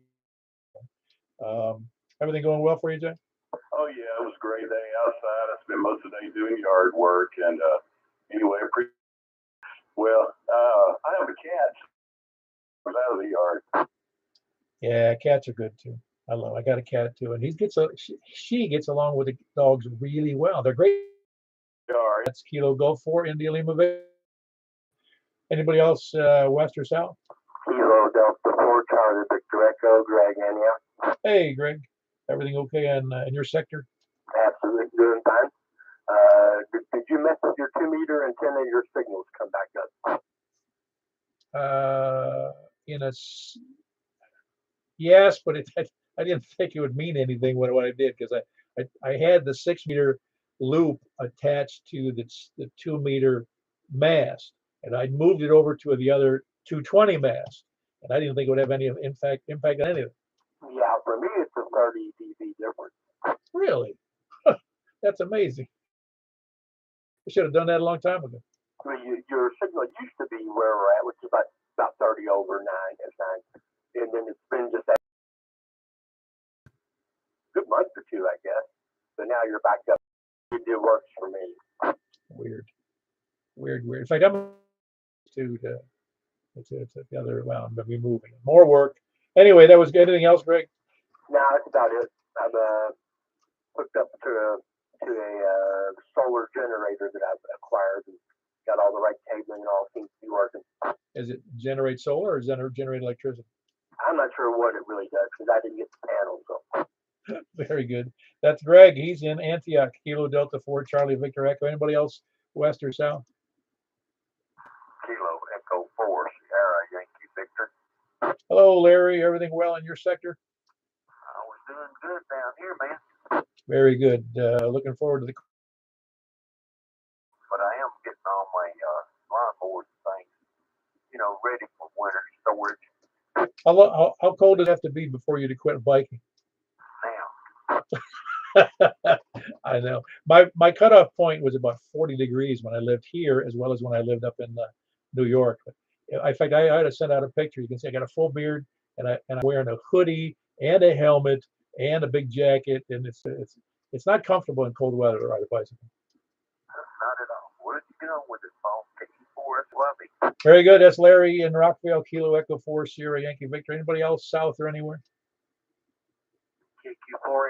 Everything going well for you, Jay? Oh yeah, it was a great day outside. I spent most of the day doing yard work, and anyway, I have a cat. Was out of the yard. Yeah, cats are good too. I got a cat too, and she gets along with the dogs really well. They're great. Yard. That's Kilo Golf 4, India Lima Bay. Anybody else west or south? Kilo Delta 4, Charlie Victor Echo, Greg Anya. Hey, Greg. Everything okay in your sector? Absolutely doing fine. Did you mess with your 2-meter antenna? Your signals come back up. Yes, but I didn't think it would mean anything when I did, because I had the 6-meter loop attached to the 2-meter mast, and I moved it over to the other 220 mast, and I didn't think it would have any impact on anything. Yeah, for me it's a 30 dB difference. Really? That's amazing. I should have done that a long time ago. Well, your signal used to be where we're at, which is about 30 over 9 at 9, and then it's been just a good month or two, I guess. So now you're back up. It works for me. Weird. In fact, I'm to the other. Well, I'm gonna be moving. More work. Anyway, that was good. Anything else, Greg? No, that's about it. I'm hooked up to a solar generator that I've acquired and got all the right cabling and all seems to be working. Does it generate solar or does it generate electricity? I'm not sure what it really does because I didn't get the panel. So very good. That's Greg. He's in Antioch, Kilo Delta 4, Charlie Victor Echo. Anybody else west or south? Kilo Echo 4, Sierra Yankee Victor. Hello, Larry. Everything well in your sector? I was doing good down here, man. Very good. Looking forward to the. But I am getting all my lawnmowers and things, ready for winter storage. How cold does it have to be before you to quit biking? Now. I know. My cutoff point was about 40 degrees when I lived here, as well as when I lived up in New York. But in fact, I had to send out a picture. You can see I got a full beard, and I'm wearing a hoodie and a helmet and a big jacket, and it's not comfortable in cold weather to ride a bicycle. Not at all. Where did you go with this, Paul? Columbia. Very good. That's Larry in Rockville, Kilo Echo 4 Sierra Yankee Victor. Anybody else south or anywhere? KQ4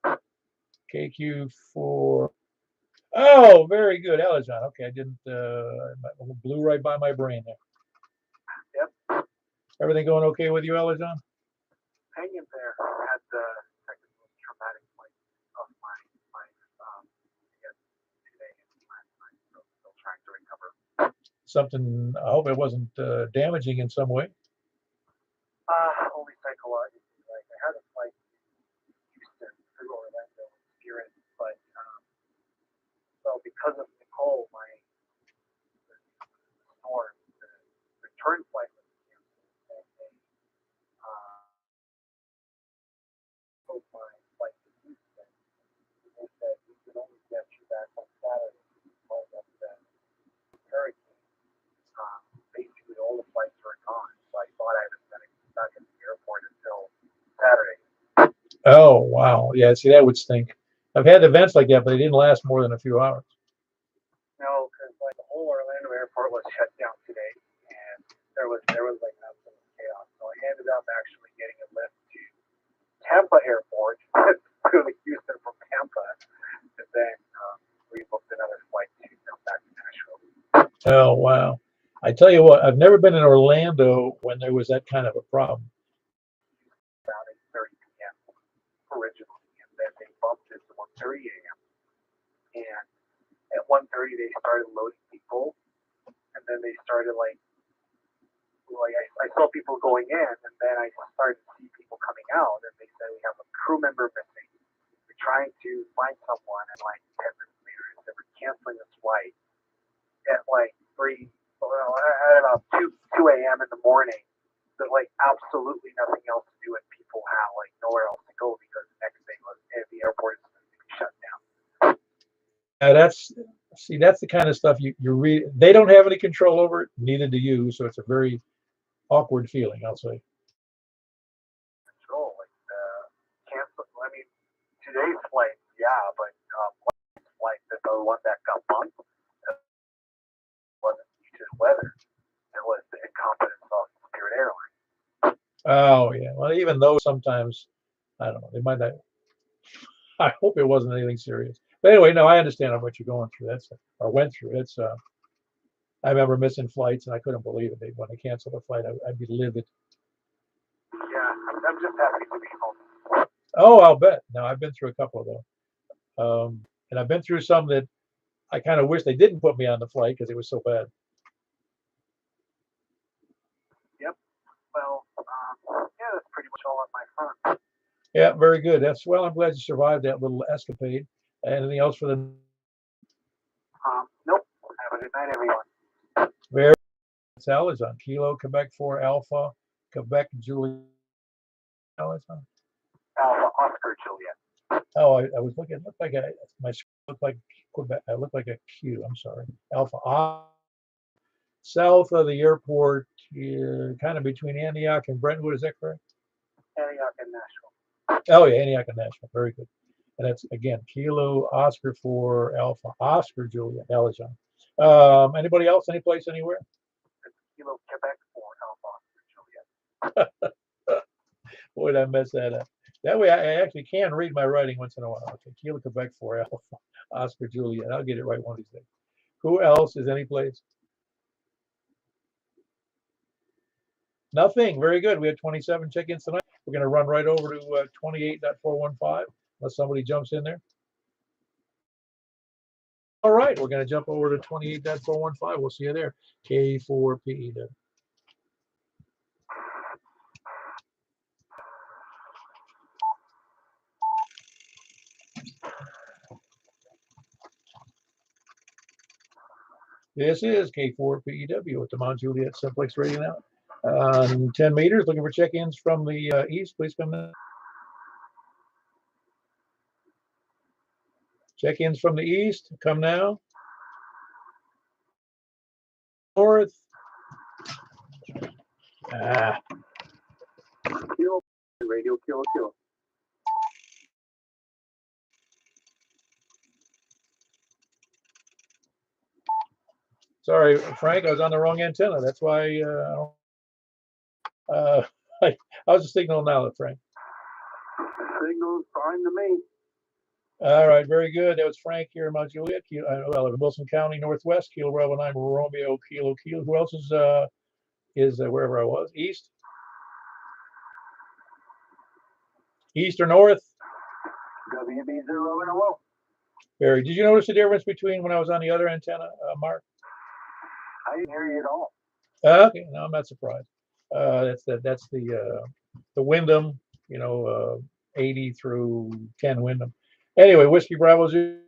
AOJ. KQ4. Oh, very good. Elizon. Okay, I didn't, blew right by my brain there. Yep. Everything going okay with you, Elizon? Hanging there. Had the second most traumatic flight of my life. Today and last night, so still trying to recover. Something, I hope it wasn't damaging in some way. Only psychologically. Like I had a flight to Houston through Orlando and Spirit, but so because of Nicole, the storm, the return flight was canceled, and they booked my flight to Houston. And they said we could only get you back on Saturday because of the hurricane. Basically, all the flights were gone, so I thought I was going to be stuck at the airport until Saturday. Oh, wow. Yeah, see, that would stink. I've had events like that, but they didn't last more than a few hours. No, because like the whole Orlando airport was shut down today, and there was like absolute chaos. So I ended up actually getting a lift to Tampa Airport to Houston from Tampa, and then we booked another flight to come back to Nashville. Oh, wow. I tell you what, I've never been in Orlando when there was that kind of a problem. About 8:30 p.m. originally, and then they bumped it to 1:30 a.m. And at 1:30 they started loading people, and then they started like I saw people going in, and then I started to see people coming out, and they said we have a crew member missing. We're trying to find someone, and like 10 minutes later they were canceling this flight at like at about 2 a.m. in the morning. There's like absolutely nothing else to do, and people have like nowhere else to go because the next day was the airport is going to be shut down. That's the kind of stuff you read. They don't have any control over it, neither do you. So it's a very awkward feeling, I'll say. Control, like cancel. I mean, today's flight, yeah, but last flight, the one that got bumped, wasn't due to weather. It was the incompetence of Spirit Airlines. Oh yeah. Well, even though sometimes, I don't know, they might not. I hope it wasn't anything serious. But anyway, no, I understand what you're going through. Or went through. I remember missing flights, and I couldn't believe it. When they canceled a flight, I'd be livid. Yeah, I'm just happy to be home. Oh, I'll bet. No, I've been through a couple of those, and I've been through some that I kind of wish they didn't put me on the flight because it was so bad. Yep. Well, yeah, that's pretty much all on my front. Yeah, very good. Well, I'm glad you survived that little escapade. Anything else for the? Nope. Have a good night, everyone. Very. Sal is on Kilo Quebec 4 Alpha Quebec Juliet. Alpha Oscar Juliet. Oh, I was looking. It looked like my screen looked like Quebec. I looked like a Q. I'm sorry. Alpha. South of the airport, kind of between Antioch and Brentwood. Is that correct? Antioch and Nashville. Oh yeah, Antioch and Nashville. Very good. And that's again Kilo Oscar 4 Alpha Oscar Juliet. Elizon. Anybody else? Any place? Anywhere? It's Kilo Quebec 4 Alpha Oscar Juliet. Boy, did I mess that up. That way, I actually can read my writing once in a while. Okay, Kilo Quebec 4 Alpha Oscar Juliet. I'll get it right one of these days. Who else is any place? Nothing. Very good. We had 27 check-ins tonight. We're going to run right over to 28.415 unless somebody jumps in there. All right, we're going to jump over to 28.415. We'll see you there. K4PE. This is K4PEW with the Mount Juliet Simplex Radio now. 10 meters, looking for check-ins from the east. Please come in. Check-ins from the east, come now. North. Kilo Radio Kilo. Sorry, Frank, I was on the wrong antenna. That's why how's the signal now, Frank? Signal's fine to me. All right, very good. That was Frank here in Mount Juliet, well, in Wilson County, Northwest, Kilo Bravo 9, Romeo, Kilo. Who else is wherever I was? East or north? WB0 Barry, did you notice the difference between when I was on the other antenna, Mark? I didn't hear you at all. Okay, no, I'm not surprised. That's the Wyndham, 80 through 10 Wyndham. Anyway, Whiskey Bravo Zoo.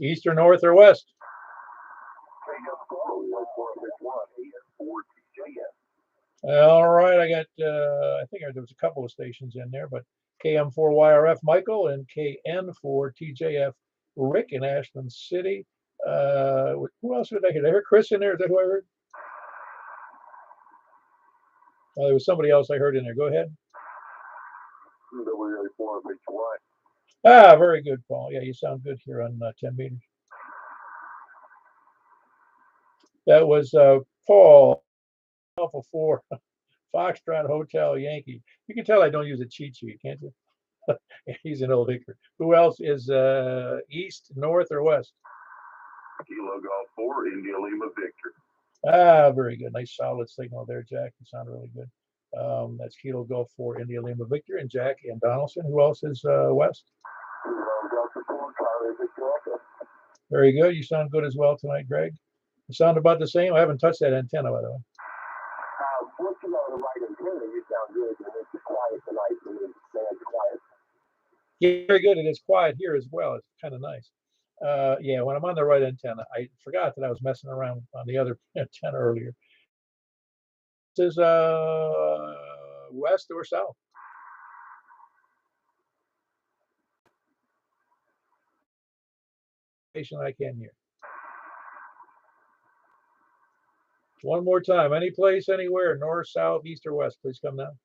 East or north or west? All right, I got, I think there was a couple of stations in there, but KM4YRF Michael and KN4TJF Rick in Ashland City. Who else did I hear? Did I hear Chris in there? Is that who I heard? There was somebody else I heard in there. Go ahead. Ah, very good, Paul. Yeah, you sound good here on 10 meters. That was Paul, Alpha 4, Foxtrot Hotel Yankee. You can tell I don't use a cheat sheet, can't you? He's an old hickory. Who else is east, north, or west? Kilo Golf 4, India Lima Victor. Ah, very good. Nice solid signal there, Jack. You sound really good. That's Kilo Golf 4, India Lima Victor, and Jack and Donaldson. Who else is west? Very good. You sound good as well tonight, Greg. You sound about the same. I haven't touched that antenna, by the way. Once you go to the right antenna, you sound good, and it's quiet tonight, and it's quiet. Yeah, very good. It is quiet here as well. It's kind of nice. Yeah, when I'm on the right antenna, I forgot that I was messing around on the other antenna earlier. This is west or south? Station I can hear. One more time. Any place, anywhere, north, south, east, or west, please come down.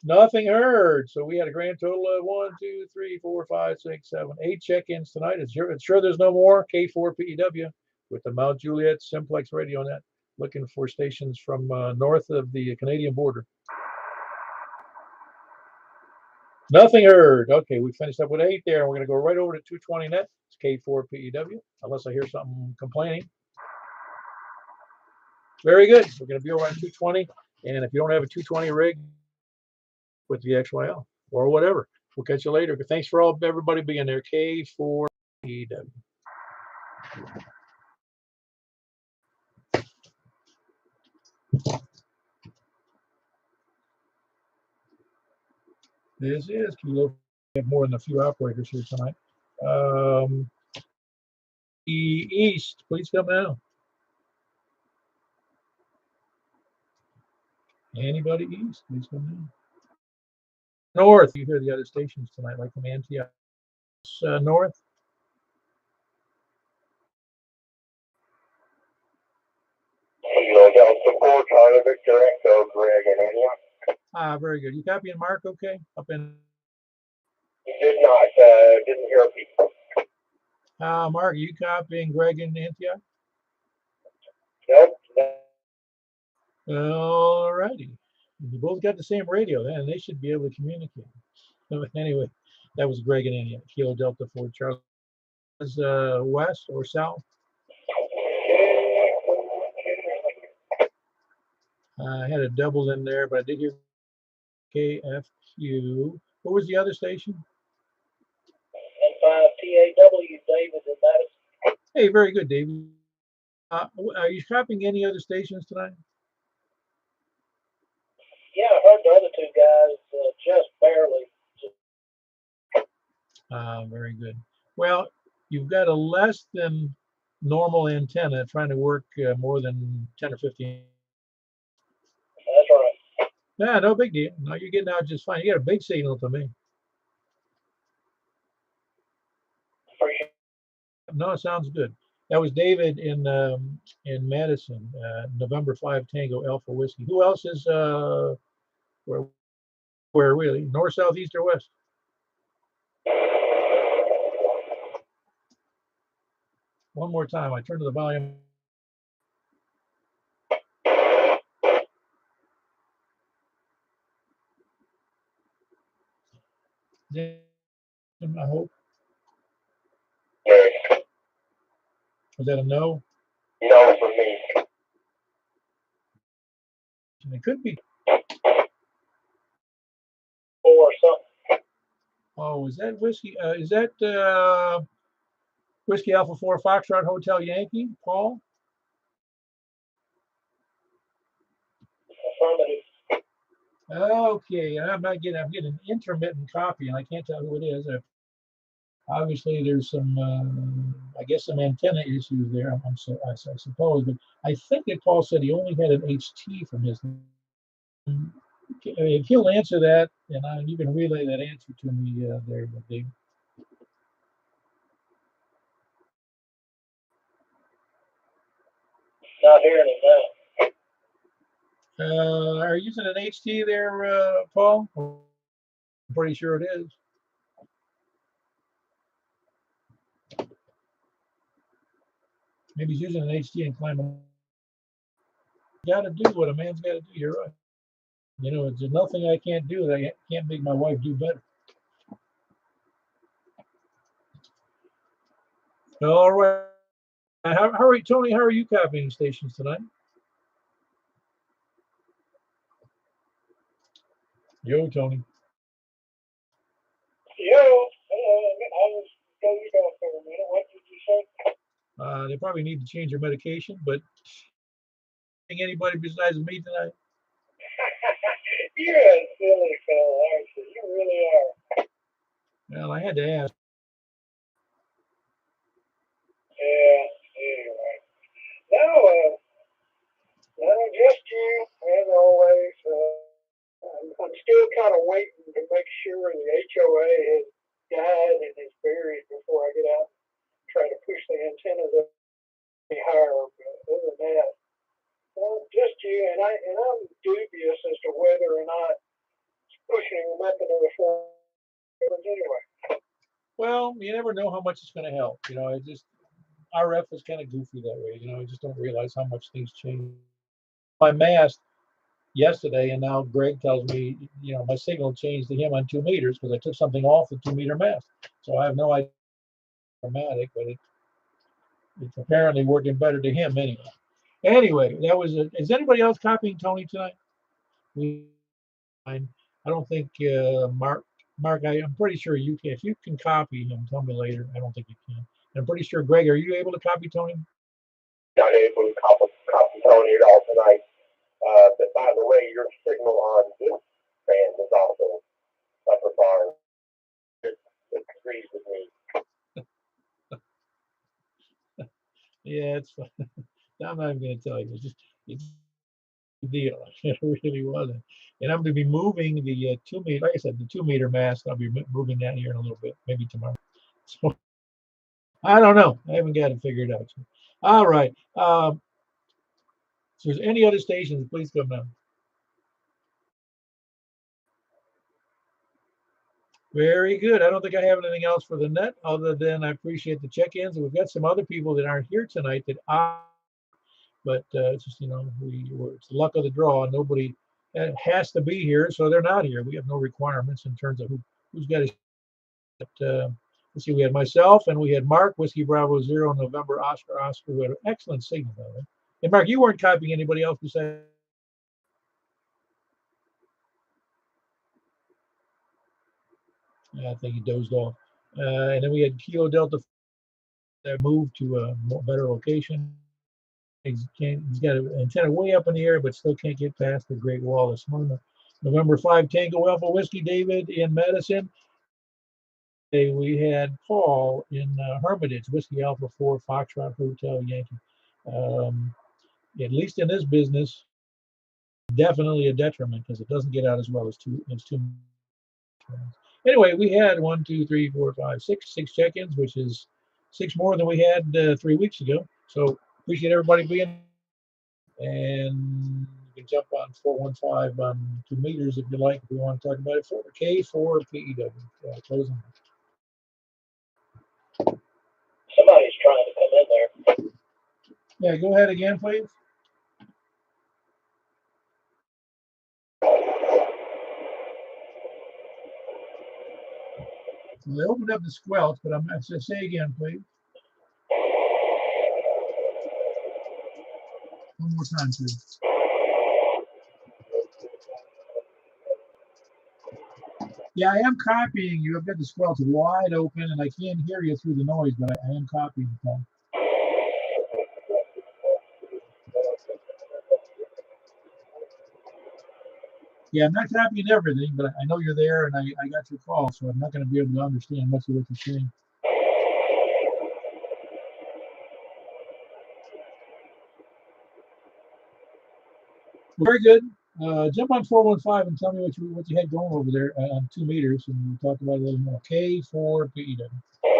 Nothing heard. So we had a grand total of 1, 2, 3, 4, 5, 6, 7, 8 check-ins tonight. It's sure there's no more. K4PEW with the Mount Juliet Simplex Radio Net, looking for stations from north of the Canadian border. Nothing heard. Okay, we finished up with 8 there, and we're going to go right over to 220 net. It's K4PEW, unless I hear something complaining. Very good. We're going to be over on 220, and if you don't have a 220 rig, with the XYL or whatever. We'll catch you later. Thanks for everybody being there. K4PEW. This is Kilo. We have more than a few operators here tonight. East, please come down. Anybody east, please come down. North, you hear the other stations tonight, like from Antioch. North. Kilo Delta 4, Charlie Victor Echo, Greg and India. Ah, very good. You copying Mark okay? Up in. He did not, didn't hear people. Mark, you copying Greg in Antioch? Nope. All righty. You both got the same radio, then they should be able to communicate. Anyway, that was Greg and Antioch. Kilo Delta 4, Charlie. Is west or south? I had a double in there, but I did hear KFQ. What was the other station? N5TAW, David and Madison. Hey, very good, David. Are you copying any other stations tonight? Yeah, I heard the other two guys just barely. Very good. Well, you've got a less than normal antenna trying to work more than 10 or 15. That's right. Yeah, no big deal. No, you're getting out just fine. You got a big signal to me. No, it sounds good. That was David in Madison, November 5 Tango Alpha Whiskey. Who else is where really? North, south, east, or west? One more time. I turn to the volume. I hope. Was that a no? No for me. It could be. Or something. Oh, is that whiskey? Is that Whiskey Alpha 4 Foxtrot Hotel Yankee, Paul? Affirmative. Okay, I'm getting an intermittent copy, and I can't tell who it is. Obviously, there's some, I guess, some antenna issues there. I suppose, but I think that Paul said he only had an HT from his. If he'll answer that, and you can relay that answer to me there, Dave. Not hearing it now. Are you using an HT there, Paul? I'm pretty sure it is. Maybe he's using an HT and climbing. Got to do what a man's got to do. You're right. You know, there's nothing I can't do that I can't make my wife do better. All right. How are you, Tony? How are you copying stations tonight? Yo, Tony. Yo, I was going off for a minute. What did you say? They probably need to change their medication, but anybody besides me tonight? You're a silly fellow, aren't you? You really are. Well, I had to ask. Yeah, anyway. No, just you, as always. I'm still kind of waiting to make sure the HOA has died and is buried before I get out and try to push the antennas up higher. But other than that, well, just you, and I'm dubious as to whether or not pushing them up another 4 hours anyway. Well, you never know how much it's going to help. You know, it just RF is kind of goofy that way. You know, I just don't realize how much things change. My mast yesterday, and now Greg tells me, you know, my signal changed to him on 2 meters because I took something off the 2-meter mast. So I have no idea, dramatic, but it's apparently working better to him anyway. Anyway, that was it. Is anybody else copying Tony tonight? I don't think Mark, I'm pretty sure you can. If you can copy him, tell me later. I don't think you can. I'm pretty sure, Greg, are you able to copy Tony? Not able to copy Tony at all tonight. But by the way, your signal on this band is also upper bar. It agrees with me. Yeah, it's fun. I'm not even going to tell you. It's a deal. It really wasn't. And I'm going to be moving the 2-meter, like I said, the 2-meter mast. I'll be moving that here in a little bit, maybe tomorrow. So I don't know. I haven't got it figured out. So, all right. So if there's any other stations, please come down. Very good. I don't think I have anything else for the net other than I appreciate the check-ins. And we've got some other people that aren't here tonight that but it's just, you know, it's the luck of the draw. Nobody has to be here, so they're not here. We have no requirements in terms of who's got a. Let's see, we had myself and we had Mark, Whiskey Bravo 0, November, Oscar, who had an excellent signal, by the way. And Mark, you weren't copying anybody else besides. I think he dozed off. And then we had Kilo Delta that moved to a better location. He's got an antenna way up in the air, but still can't get past the Great Wall of Smyrna. November 5, Tango Alpha Whiskey, David in Madison. We had Paul in Hermitage, Whiskey Alpha 4, Foxtrot Hotel Yankee. At least in this business, definitely a detriment because it doesn't get out as well as two. Anyway, we had 1, 2, 3, 4, 5, 6 check-ins, which is 6 more than we had 3 weeks ago. So appreciate everybody being. And you can jump on 415 on 2 meters if you like, if we want to talk about it. K4 PEW. Closing. Somebody's trying to come in there. Yeah, go ahead again, please. Well, they opened up the squelch, but I'm going to say again, please. One more time, please. Yeah, I am copying you. I've got the squelch wide open, and I can't hear you through the noise, but I am copying the phone. Yeah, I'm not copying everything, but I know you're there, and I got your call, so I'm not going to be able to understand much of what you're saying. Well, very good. Jump on 415 and tell me what you had going over there on 2 meters, and we'll talk about it a little more. K4PW.